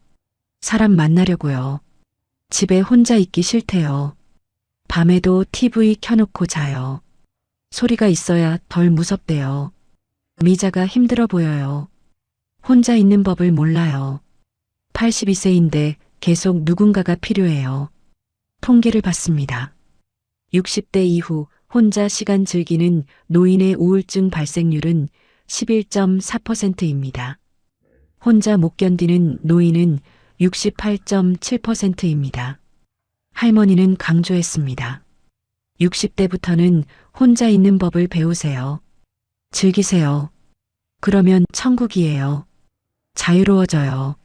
사람 만나려고요. 집에 혼자 있기 싫대요. 밤에도 TV 켜놓고 자요. 소리가 있어야 덜 무섭대요. 미자가 힘들어 보여요. 혼자 있는 법을 몰라요. 82세인데 계속 누군가가 필요해요. 통계를 봤습니다. 60대 이후 혼자 시간 즐기는 노인의 우울증 발생률은 11.4%입니다. 혼자 못 견디는 노인은 68.7%입니다. 할머니는 강조했습니다. 60대부터는 혼자 있는 법을 배우세요. 즐기세요. 그러면 천국이에요. 자유로워져요.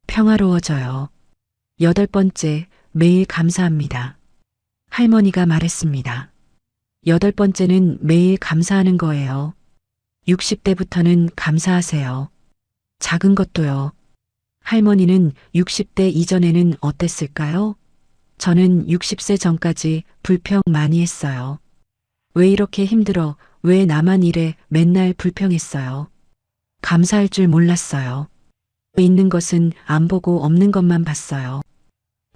평화로워져요. 8번째, 매일 감사합니다. 할머니가 말했습니다. 8번째는 매일 감사하는 거예요. 60대부터는 감사하세요. 작은 것도요. 할머니는 60대 이전에는 어땠을까요? 저는 60세 전까지 불평 많이 했어요. 왜 이렇게 힘들어? 왜 나만 이래? 맨날 불평했어요. 감사할 줄 몰랐어요. 있는 것은 안 보고 없는 것만 봤어요.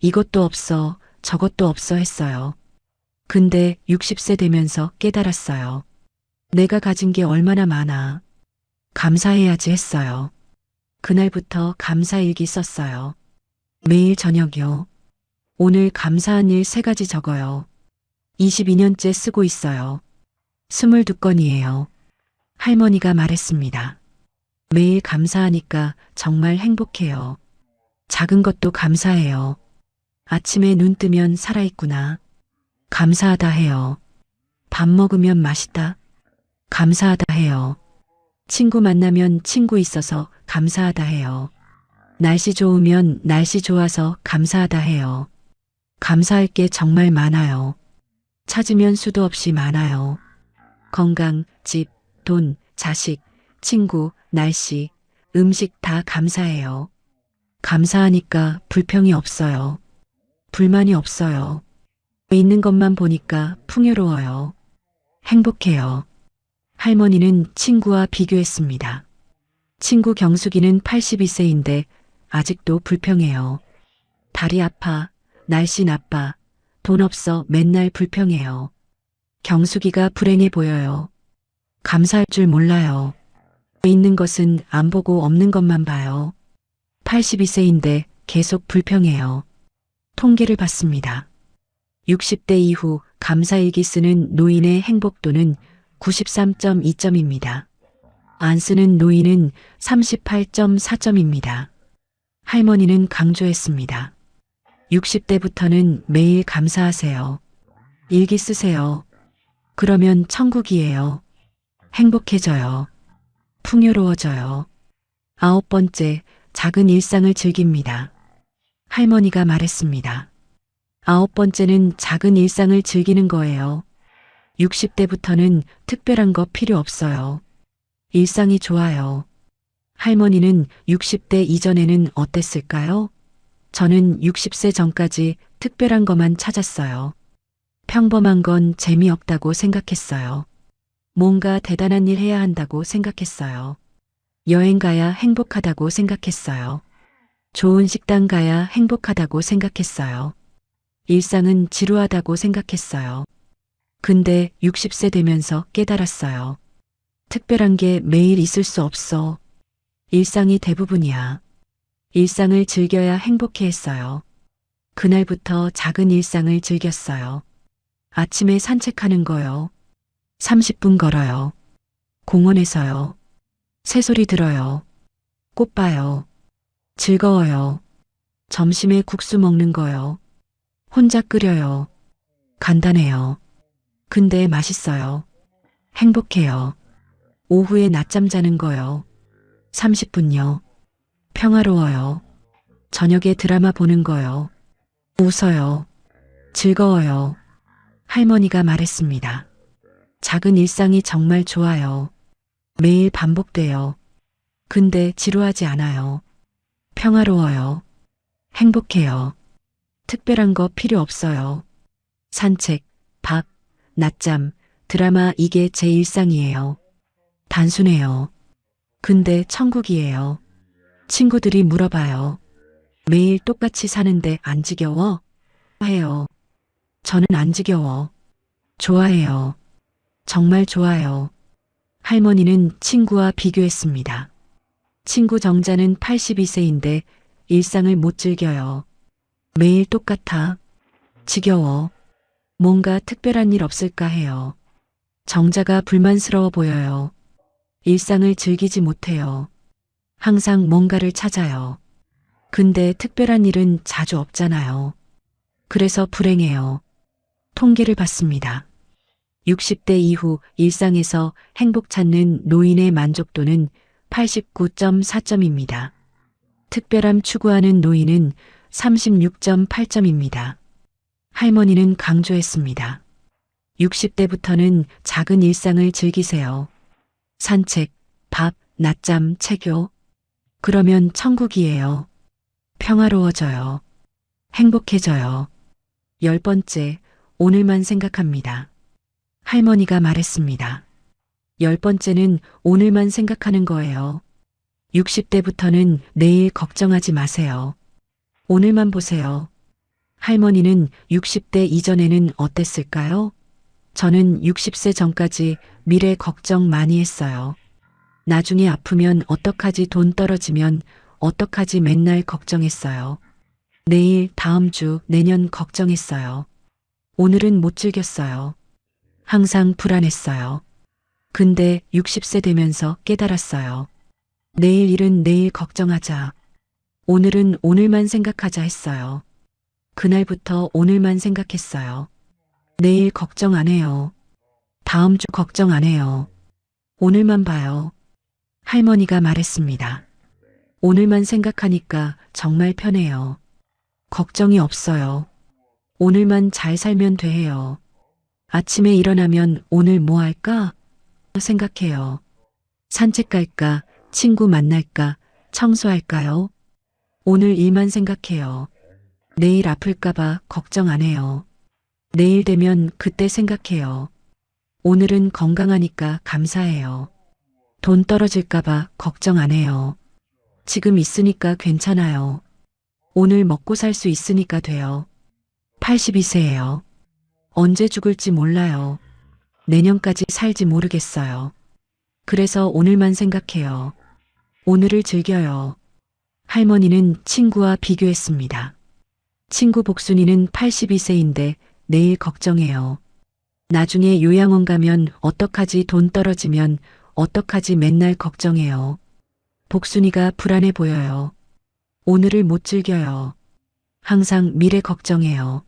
이것도 없어, 저것도 없어 했어요. 근데 60세 되면서 깨달았어요. 내가 가진 게 얼마나 많아. 감사해야지 했어요. 그날부터 감사일기 썼어요. 매일 저녁이요. 오늘 감사한 일 3가지 적어요. 22년째 쓰고 있어요. 22건이에요. 할머니가 말했습니다. 매일 감사하니까 정말 행복해요. 작은 것도 감사해요. 아침에 눈 뜨면 살아있구나. 감사하다 해요. 밥 먹으면 맛있다. 감사하다 해요. 친구 만나면 친구 있어서 감사하다 해요. 날씨 좋으면 날씨 좋아서 감사하다 해요. 감사할 게 정말 많아요. 찾으면 수도 없이 많아요. 건강, 집, 돈, 자식, 친구, 날씨, 음식 다 감사해요. 감사하니까 불평이 없어요. 불만이 없어요. 있는 것만 보니까 풍요로워요. 행복해요. 할머니는 친구와 비교했습니다. 친구 경숙이는 82세인데 아직도 불평해요. 다리 아파, 날씨 나빠, 돈 없어 맨날 불평해요. 경숙이가 불행해 보여요. 감사할 줄 몰라요. 있는 것은 안 보고 없는 것만 봐요. 82세인데 계속 불평해요. 통계를 봤습니다. 60대 이후 감사일기 쓰는 노인의 행복도는 93.2점입니다. 안 쓰는 노인은 38.4점입니다. 할머니는 강조했습니다. 60대부터는 매일 감사하세요. 일기 쓰세요. 그러면 천국이에요. 행복해져요. 풍요로워져요. 9번째, 작은 일상을 즐깁니다. 할머니가 말했습니다. 9번째는 작은 일상을 즐기는 거예요. 60대부터는 특별한 거 필요 없어요. 일상이 좋아요. 할머니는 60대 이전에는 어땠을까요? 저는 60세 전까지 특별한 것만 찾았어요. 평범한 건 재미없다고 생각했어요. 뭔가 대단한 일 해야 한다고 생각했어요. 여행 가야 행복하다고 생각했어요. 좋은 식당 가야 행복하다고 생각했어요. 일상은 지루하다고 생각했어요. 근데 60세 되면서 깨달았어요. 특별한 게 매일 있을 수 없어. 일상이 대부분이야. 일상을 즐겨야 행복해 했어요. 그날부터 작은 일상을 즐겼어요. 아침에 산책하는 거요. 30분 걸어요. 공원에서요. 새소리 들어요. 꽃 봐요. 즐거워요. 점심에 국수 먹는 거요. 혼자 끓여요. 간단해요. 근데 맛있어요. 행복해요. 오후에 낮잠 자는 거요. 30분요. 평화로워요. 저녁에 드라마 보는 거요. 웃어요. 즐거워요. 할머니가 말했습니다. 작은 일상이 정말 좋아요. 매일 반복돼요. 근데 지루하지 않아요. 평화로워요. 행복해요. 특별한 거 필요 없어요. 산책, 밥, 낮잠, 드라마 이게 제 일상이에요. 단순해요. 근데 천국이에요. 친구들이 물어봐요. 매일 똑같이 사는데 안 지겨워? 해요. 저는 안 지겨워. 좋아해요. 정말 좋아요. 할머니는 친구와 비교했습니다. 친구 정자는 82세인데 일상을 못 즐겨요. 매일 똑같아. 지겨워. 뭔가 특별한 일 없을까 해요. 정자가 불만스러워 보여요. 일상을 즐기지 못해요. 항상 뭔가를 찾아요. 근데 특별한 일은 자주 없잖아요. 그래서 불행해요. 통계를 봤습니다. 60대 이후 일상에서 행복 찾는 노인의 만족도는 89.4점입니다. 특별함 추구하는 노인은 36.8점입니다. 할머니는 강조했습니다. 60대부터는 작은 일상을 즐기세요. 산책, 밥, 낮잠, 체교. 그러면 천국이에요. 평화로워져요. 행복해져요. 10번째, 오늘만 생각합니다. 할머니가 말했습니다. 10번째는 오늘만 생각하는 거예요. 60대부터는 내일 걱정하지 마세요. 오늘만 보세요. 할머니는 60대 이전에는 어땠을까요? 저는 60세 전까지 미래 걱정 많이 했어요. 나중에 아프면 어떡하지, 돈 떨어지면 어떡하지 맨날 걱정했어요. 내일, 다음 주, 내년 걱정했어요. 오늘은 못 즐겼어요. 항상 불안했어요. 근데 60세 되면서 깨달았어요. 내일 일은 내일 걱정하자. 오늘은 오늘만 생각하자 했어요. 그날부터 오늘만 생각했어요. 내일 걱정 안 해요. 다음 주 걱정 안 해요. 오늘만 봐요. 할머니가 말했습니다. 오늘만 생각하니까 정말 편해요. 걱정이 없어요. 오늘만 잘 살면 돼요. 아침에 일어나면 오늘 뭐 할까? 생각해요. 산책 갈까? 친구 만날까? 청소할까요? 오늘 일만 생각해요. 내일 아플까봐 걱정 안 해요. 내일 되면 그때 생각해요. 오늘은 건강하니까 감사해요. 돈 떨어질까봐 걱정 안 해요. 지금 있으니까 괜찮아요. 오늘 먹고 살 수 있으니까 돼요. 82세예요. 언제 죽을지 몰라요. 내년까지 살지 모르겠어요. 그래서 오늘만 생각해요. 오늘을 즐겨요. 할머니는 친구와 비교했습니다. 친구 복순이는 82세인데 내일 걱정해요. 나중에 요양원 가면 어떡하지, 돈 떨어지면 어떡하지, 맨날 걱정해요. 복순이가 불안해 보여요. 오늘을 못 즐겨요. 항상 미래 걱정해요.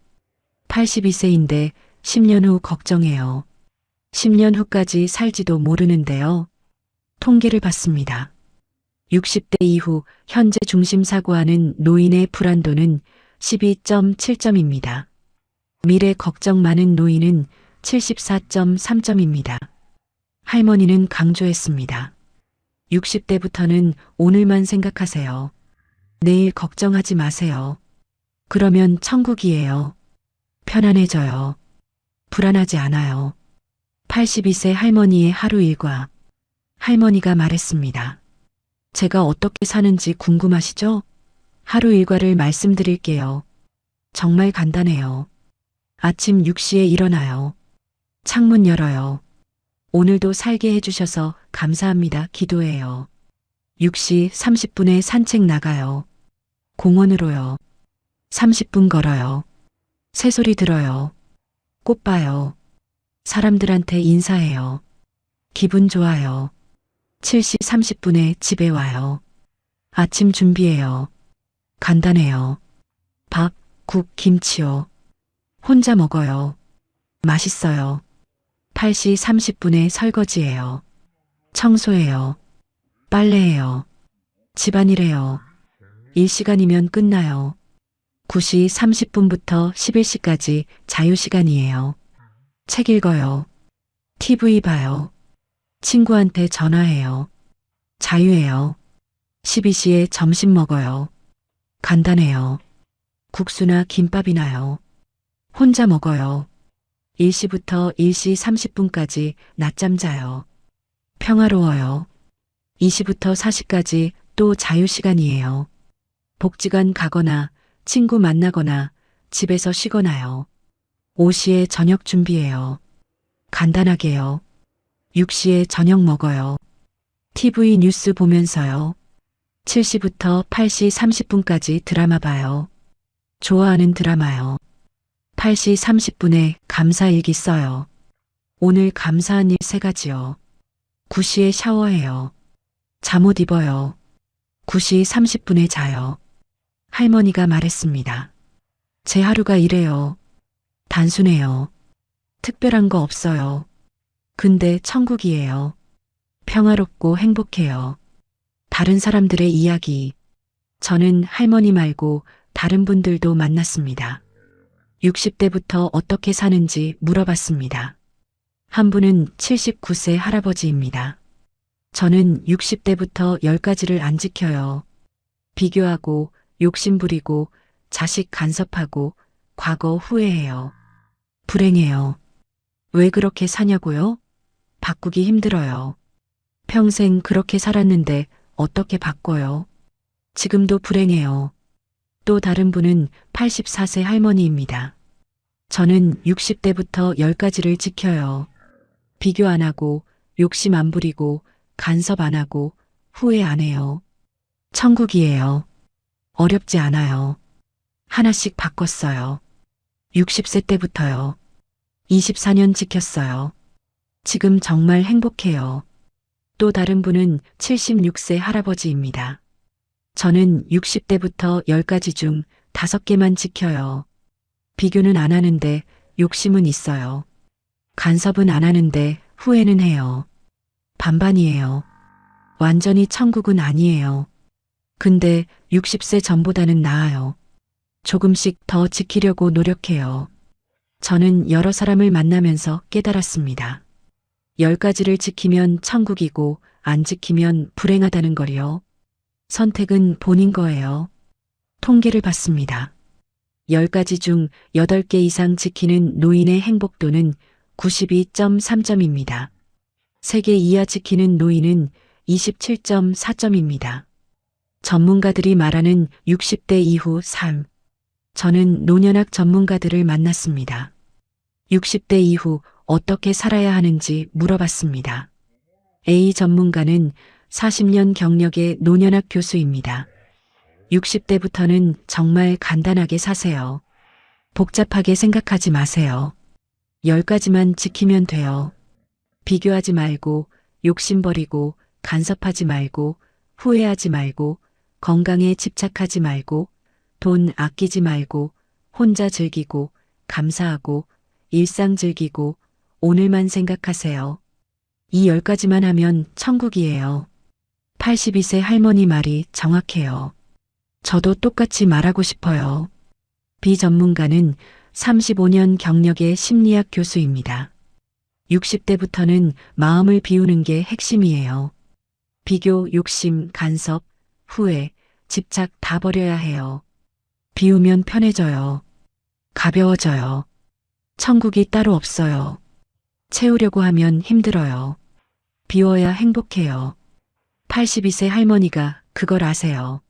82세인데 10년 후 걱정해요. 10년 후까지 살지도 모르는데요. 통계를 봤습니다. 60대 이후 현재 중심사고하는 노인의 불안도는 12.7점입니다. 미래 걱정 많은 노인은 74.3점입니다. 할머니는 강조했습니다. 60대부터는 오늘만 생각하세요. 내일 걱정하지 마세요. 그러면 천국이에요. 편안해져요. 불안하지 않아요. 82세 할머니의 하루 일과. 할머니가 말했습니다. 제가 어떻게 사는지 궁금하시죠? 하루 일과를 말씀드릴게요. 정말 간단해요. 아침 6시에 일어나요. 창문 열어요. 오늘도 살게 해주셔서 감사합니다. 기도해요. 6시 30분에 산책 나가요. 공원으로요. 30분 걸어요. 새소리 들어요. 꽃 봐요. 사람들한테 인사해요. 기분 좋아요. 7시 30분에 집에 와요. 아침 준비해요. 간단해요. 밥, 국, 김치요. 혼자 먹어요. 맛있어요. 8시 30분에 설거지해요. 청소해요. 빨래해요. 집안일해요. 1시간이면 끝나요. 9시 30분부터 11시까지 자유시간이에요. 책 읽어요. TV 봐요. 친구한테 전화해요. 자유해요. 12시에 점심 먹어요. 간단해요. 국수나 김밥이나요. 혼자 먹어요. 1시부터 1시 30분까지 낮잠 자요. 평화로워요. 2시부터 4시까지 또 자유시간이에요. 복지관 가거나 친구 만나거나 집에서 쉬거나요. 5시에 저녁 준비해요. 간단하게요. 6시에 저녁 먹어요. TV 뉴스 보면서요. 7시부터 8시 30분까지 드라마 봐요. 좋아하는 드라마요. 8시 30분에 감사일기 써요. 오늘 감사한 일 3가지요. 9시에 샤워해요. 잠옷 입어요. 9시 30분에 자요. 할머니가 말했습니다. 제 하루가 이래요. 단순해요. 특별한 거 없어요. 근데 천국이에요. 평화롭고 행복해요. 다른 사람들의 이야기. 저는 할머니 말고 다른 분들도 만났습니다. 60대부터 어떻게 사는지 물어봤습니다. 한 분은 79세 할아버지입니다. 저는 60대부터 10가지를 안 지켜요. 비교하고 욕심부리고 자식 간섭하고 과거 후회해요. 불행해요. 왜 그렇게 사냐고요? 바꾸기 힘들어요. 평생 그렇게 살았는데 어떻게 바꿔요? 지금도 불행해요. 또 다른 분은 84세 할머니입니다. 저는 60대부터 10가지를 지켜요. 비교 안 하고 욕심 안 부리고 간섭 안 하고 후회 안 해요. 천국이에요. 어렵지 않아요. 하나씩 바꿨어요. 60세 때부터요. 24년 지켰어요. 지금 정말 행복해요. 또 다른 분은 76세 할아버지입니다. 저는 60대부터 10가지 중 5개만 지켜요. 비교는 안 하는데 욕심은 있어요. 간섭은 안 하는데 후회는 해요. 반반이에요. 완전히 천국은 아니에요. 근데 60세 전보다는 나아요. 조금씩 더 지키려고 노력해요. 저는 여러 사람을 만나면서 깨달았습니다. 10가지를 지키면 천국이고 안 지키면 불행하다는 걸요. 선택은 본인 거예요. 통계를 봤습니다. 10가지 중 8개 이상 지키는 노인의 행복도는 92.3점입니다. 3개 이하 지키는 노인은 27.4점입니다. 전문가들이 말하는 60대 이후 삶. 저는 노년학 전문가들을 만났습니다. 60대 이후 어떻게 살아야 하는지 물어봤습니다. A 전문가는 40년 경력의 노년학 교수입니다. 60대부터는 정말 간단하게 사세요. 복잡하게 생각하지 마세요. 10가지만 지키면 돼요. 비교하지 말고, 욕심 버리고, 간섭하지 말고, 후회하지 말고, 건강에 집착하지 말고, 돈 아끼지 말고, 혼자 즐기고, 감사하고, 일상 즐기고, 오늘만 생각하세요. 이 10가지만 하면 천국이에요. 82세 할머니 말이 정확해요. 저도 똑같이 말하고 싶어요. 비전문가는 35년 경력의 심리학 교수입니다. 60대부터는 마음을 비우는 게 핵심이에요. 비교, 욕심, 간섭, 후회, 집착 다 버려야 해요. 비우면 편해져요. 가벼워져요. 천국이 따로 없어요. 채우려고 하면 힘들어요. 비워야 행복해요. 82세 할머니가 그걸 아세요.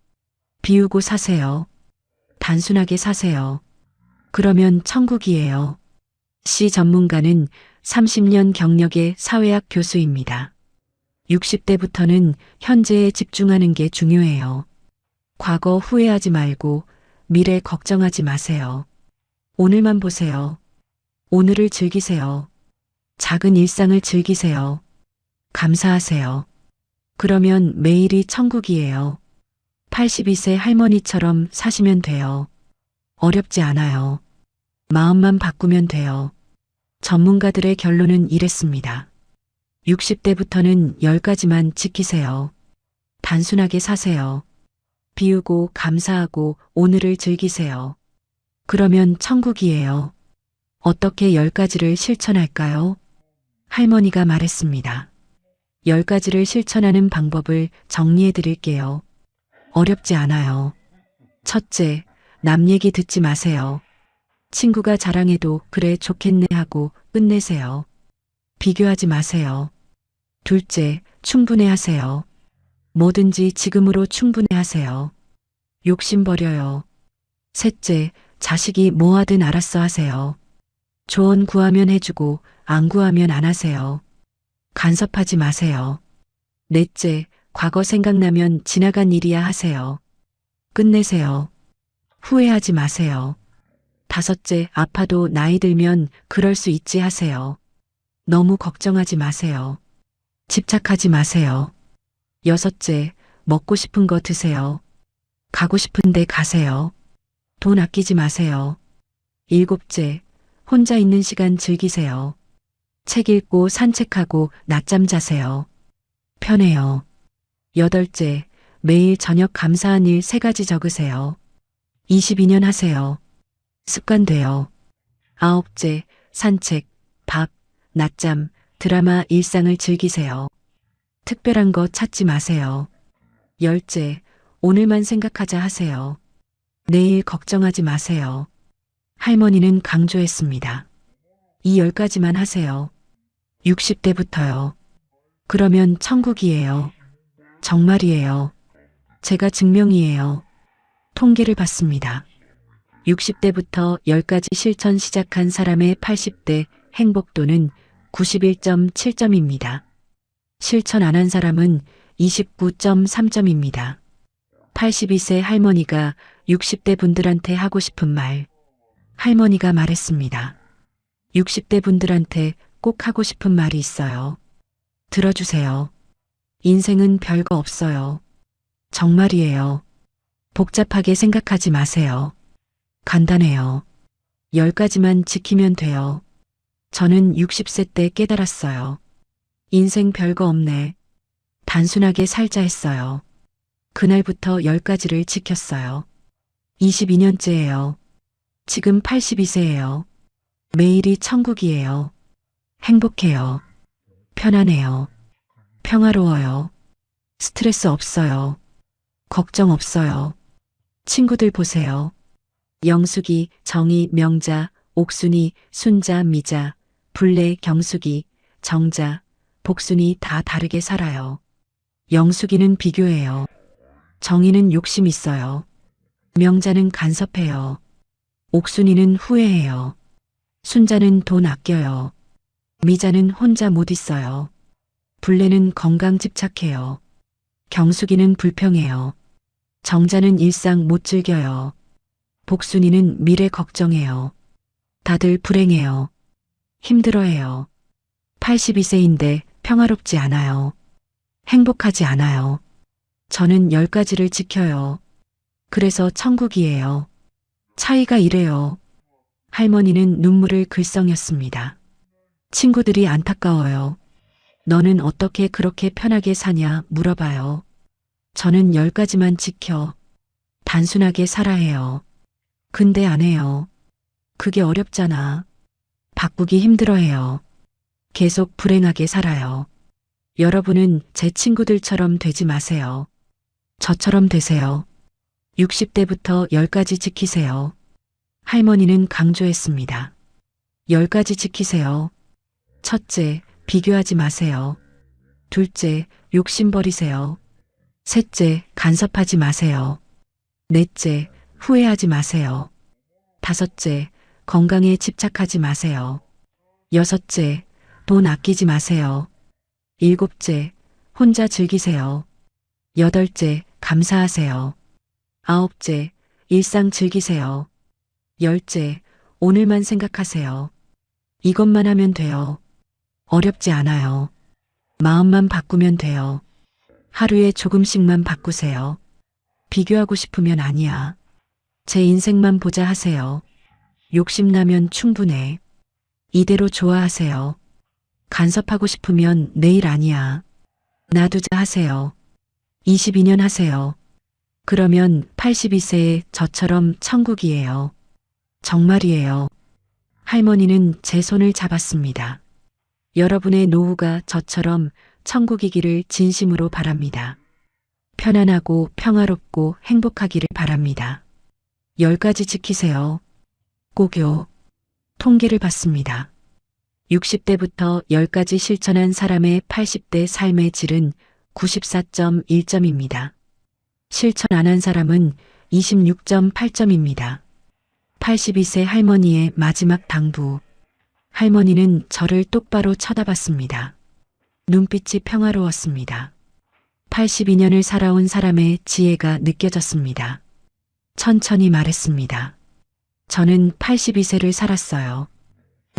비우고 사세요. 단순하게 사세요. 그러면 천국이에요. 시 전문가는 30년 경력의 사회학 교수입니다. 60대부터는 현재에 집중하는 게 중요해요. 과거 후회하지 말고 미래 걱정하지 마세요. 오늘만 보세요. 오늘을 즐기세요. 작은 일상을 즐기세요. 감사하세요. 그러면 매일이 천국이에요. 82세 할머니처럼 사시면 돼요. 어렵지 않아요. 마음만 바꾸면 돼요. 전문가들의 결론은 이랬습니다. 60대부터는 10가지만 지키세요. 단순하게 사세요. 비우고 감사하고 오늘을 즐기세요. 그러면 천국이에요. 어떻게 10가지를 실천할까요? 할머니가 말했습니다. 10가지를 실천하는 방법을 정리해 드릴게요. 어렵지 않아요. 첫째, 남 얘기 듣지 마세요. 친구가 자랑해도 그래 좋겠네 하고 끝내세요. 비교하지 마세요. 둘째, 충분해 하세요. 뭐든지 지금으로 충분해 하세요. 욕심 버려요. 셋째, 자식이 뭐 하든 알았어 하세요. 조언 구하면 해주고 안 구하면 안 하세요. 간섭하지 마세요. 넷째, 과거 생각나면 지나간 일이야 하세요. 끝내세요. 후회하지 마세요. 다섯째, 아파도 나이 들면 그럴 수 있지 하세요. 너무 걱정하지 마세요. 집착하지 마세요. 여섯째, 먹고 싶은 거 드세요. 가고 싶은데 가세요. 돈 아끼지 마세요. 일곱째, 혼자 있는 시간 즐기세요. 책 읽고 산책하고 낮잠 자세요. 편해요. 여덟째, 매일 저녁 감사한 일 3가지 적으세요. 22년 하세요. 습관 돼요. 아홉째, 산책, 밥, 낮잠, 드라마 일상을 즐기세요. 특별한 거 찾지 마세요. 열째, 오늘만 생각하자 하세요. 내일 걱정하지 마세요. 할머니는 강조했습니다. 이 10가지만 하세요. 60대부터요. 그러면 천국이에요. 정말이에요. 제가 증명이에요. 통계를 봤습니다. 60대부터 10가지 실천 시작한 사람의 80대 행복도는 91.7점입니다. 실천 안 한 사람은 29.3점입니다. 82세 할머니가 60대 분들한테 하고 싶은 말. 할머니가 말했습니다. 60대 분들한테 꼭 하고 싶은 말이 있어요. 들어주세요. 인생은 별거 없어요. 정말이에요. 복잡하게 생각하지 마세요. 간단해요. 10가지만 지키면 돼요. 저는 60세 때 깨달았어요. 인생 별거 없네. 단순하게 살자 했어요. 그날부터 10가지를 지켰어요. 22년째예요. 지금 82세예요. 매일이 천국이에요. 행복해요. 편안해요. 평화로워요. 스트레스 없어요. 걱정 없어요. 친구들 보세요. 영숙이, 정희, 명자, 옥순이, 순자, 미자, 불래, 경숙이, 정자, 복순이 다 다르게 살아요. 영숙이는 비교해요. 정희는 욕심 있어요. 명자는 간섭해요. 옥순이는 후회해요. 순자는 돈 아껴요. 미자는 혼자 못 있어요. 불래는 건강 집착해요. 경숙이는 불평해요. 정자는 일상 못 즐겨요. 복순이는 미래 걱정해요. 다들 불행해요. 힘들어해요. 82세인데 평화롭지 않아요. 행복하지 않아요. 저는 10가지를 지켜요. 그래서 천국이에요. 차이가 이래요. 할머니는 눈물을 글썽였습니다. 친구들이 안타까워요. 너는 어떻게 그렇게 편하게 사냐 물어봐요. 저는 10가지만 지켜. 단순하게 살아 해요. 근데 안 해요. 그게 어렵잖아. 바꾸기 힘들어 해요. 계속 불행하게 살아요. 여러분은 제 친구들처럼 되지 마세요. 저처럼 되세요. 60대부터 10가지 지키세요. 할머니는 강조했습니다. 10가지 지키세요. 첫째, 비교하지 마세요. 둘째, 욕심 버리세요. 셋째, 간섭하지 마세요. 넷째, 후회하지 마세요. 다섯째, 건강에 집착하지 마세요. 여섯째, 돈 아끼지 마세요. 일곱째, 혼자 즐기세요. 여덟째, 감사하세요. 아홉째, 일상 즐기세요. 열째, 오늘만 생각하세요. 이것만 하면 돼요. 어렵지 않아요. 마음만 바꾸면 돼요. 하루에 조금씩만 바꾸세요. 비교하고 싶으면 아니야. 제 인생만 보자 하세요. 욕심나면 충분해. 이대로 좋아하세요. 간섭하고 싶으면 내일 아니야. 놔두자 하세요. 22년 하세요. 그러면 82세의 저처럼 천국이에요. 정말이에요. 할머니는 제 손을 잡았습니다. 여러분의 노후가 저처럼 천국이기를 진심으로 바랍니다. 편안하고 평화롭고 행복하기를 바랍니다. 10가지 지키세요. 꼭요. 통계를 받습니다. 60대부터 10가지 실천한 사람의 80대 삶의 질은 94.1점입니다. 실천 안 한 사람은 26.8점입니다. 82세 할머니의 마지막 당부. 할머니는 저를 똑바로 쳐다봤습니다. 눈빛이 평화로웠습니다. 82년을 살아온 사람의 지혜가 느껴졌습니다. 천천히 말했습니다. 저는 82세를 살았어요.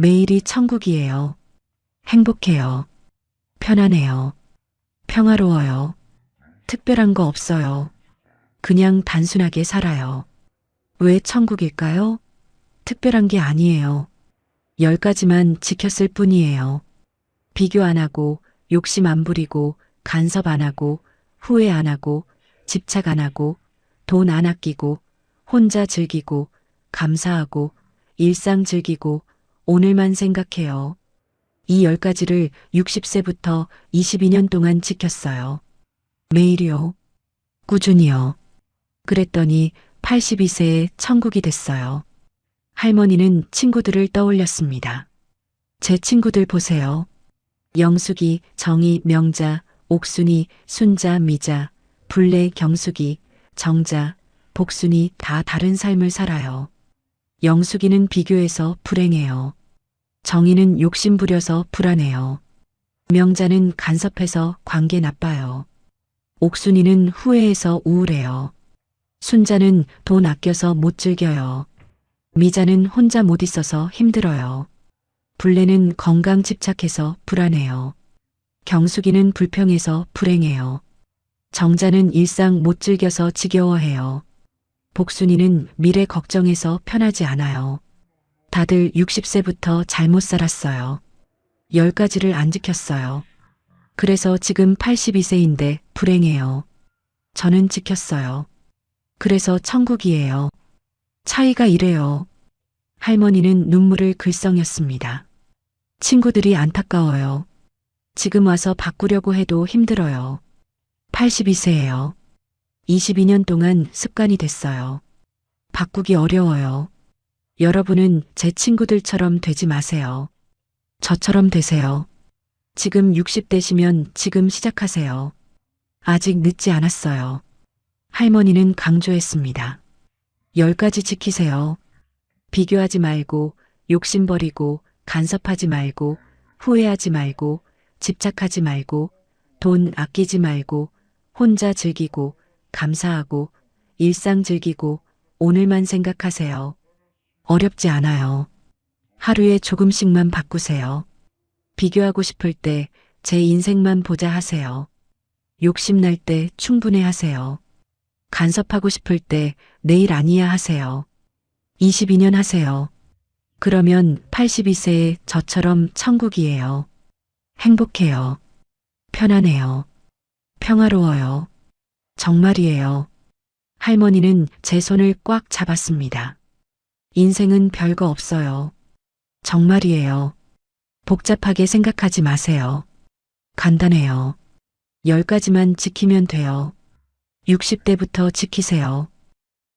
매일이 천국이에요. 행복해요. 편안해요. 평화로워요. 특별한 거 없어요. 그냥 단순하게 살아요. 왜 천국일까요? 특별한 게 아니에요. 10가지만 지켰을 뿐이에요. 비교 안 하고, 욕심 안 부리고, 간섭 안 하고, 후회 안 하고, 집착 안 하고, 돈 안 아끼고, 혼자 즐기고, 감사하고, 일상 즐기고, 오늘만 생각해요. 이 10가지를 60세부터 22년 동안 지켰어요. 매일이요. 꾸준히요. 그랬더니 82세에 천국이 됐어요. 할머니는 친구들을 떠올렸습니다. 제 친구들 보세요. 영숙이, 정희, 명자, 옥순이, 순자, 미자, 불래, 경숙이, 정자, 복순이 다 다른 삶을 살아요. 영숙이는 비교해서 불행해요. 정희는 욕심 부려서 불안해요. 명자는 간섭해서 관계 나빠요. 옥순이는 후회해서 우울해요. 순자는 돈 아껴서 못 즐겨요. 미자는 혼자 못 있어서 힘들어요. 불래는 건강 집착해서 불안해요. 경숙이는 불평해서 불행해요. 정자는 일상 못 즐겨서 지겨워해요. 복순이는 미래 걱정해서 편하지 않아요. 다들 60세부터 잘못 살았어요. 10가지를 안 지켰어요. 그래서 지금 82세인데 불행해요. 저는 지켰어요. 그래서 천국이에요. 차이가 이래요. 할머니는 눈물을 글썽였습니다. 친구들이 안타까워요. 지금 와서 바꾸려고 해도 힘들어요. 82세예요. 22년 동안 습관이 됐어요. 바꾸기 어려워요. 여러분은 제 친구들처럼 되지 마세요. 저처럼 되세요. 지금 60대시면 지금 시작하세요. 아직 늦지 않았어요. 할머니는 강조했습니다. 10가지 지키세요. 비교하지 말고, 욕심 버리고, 간섭하지 말고, 후회하지 말고, 집착하지 말고, 돈 아끼지 말고, 혼자 즐기고, 감사하고, 일상 즐기고 오늘만 생각하세요. 어렵지 않아요. 하루에 조금씩만 바꾸세요. 비교하고 싶을 때 제 인생만 보자 하세요. 욕심날 때 충분해 하세요. 간섭하고 싶을 때 내일 아니야 하세요. 22년 하세요. 그러면 82세의 저처럼 천국이에요. 행복해요. 편안해요. 평화로워요. 정말이에요. 할머니는 제 손을 꽉 잡았습니다. 인생은 별거 없어요. 정말이에요. 복잡하게 생각하지 마세요. 간단해요. 10가지만 지키면 돼요. 60대부터 지키세요.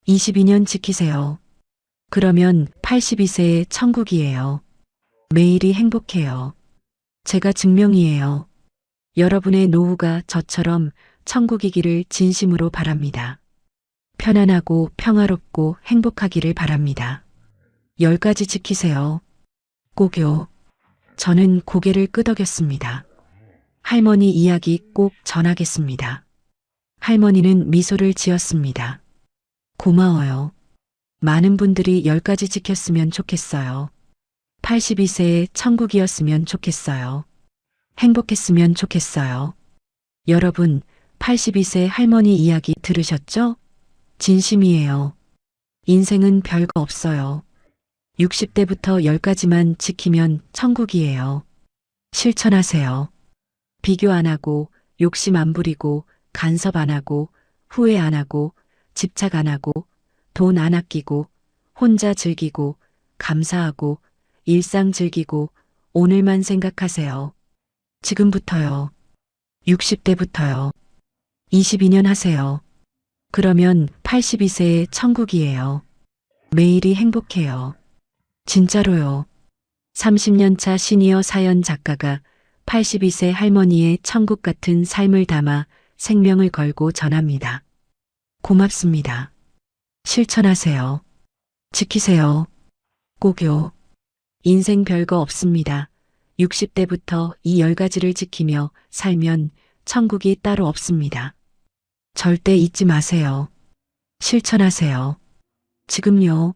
22년 지키세요. 그러면 82세의 천국이에요. 매일이 행복해요. 제가 증명이에요. 여러분의 노후가 저처럼 천국이기를 진심으로 바랍니다. 편안하고 평화롭고 행복하기를 바랍니다. 10가지 지키세요. 꼭요. 저는 고개를 끄덕였습니다. 할머니 이야기 꼭 전하겠습니다. 할머니는 미소를 지었습니다. 고마워요. 많은 분들이 10가지 지켰으면 좋겠어요. 82세의 천국이었으면 좋겠어요. 행복했으면 좋겠어요. 여러분, 82세 할머니 이야기 들으셨죠? 진심이에요. 인생은 별거 없어요. 60대부터 10가지만 지키면 천국이에요. 실천하세요. 비교 안 하고, 욕심 안 부리고, 간섭 안 하고, 후회 안 하고, 집착 안 하고, 돈 안 아끼고, 혼자 즐기고, 감사하고, 일상 즐기고, 오늘만 생각하세요. 지금부터요. 60대부터요. 22년 하세요. 그러면 82세의 천국이에요. 매일이 행복해요. 진짜로요. 30년 차 시니어 사연 작가가 82세 할머니의 천국 같은 삶을 담아 생명을 걸고 전합니다. 고맙습니다. 실천하세요. 지키세요. 꼭요. 인생 별거 없습니다. 60대부터 이 10가지를 지키며 살면 천국이 따로 없습니다. 절대 잊지 마세요. 실천하세요. 지금요.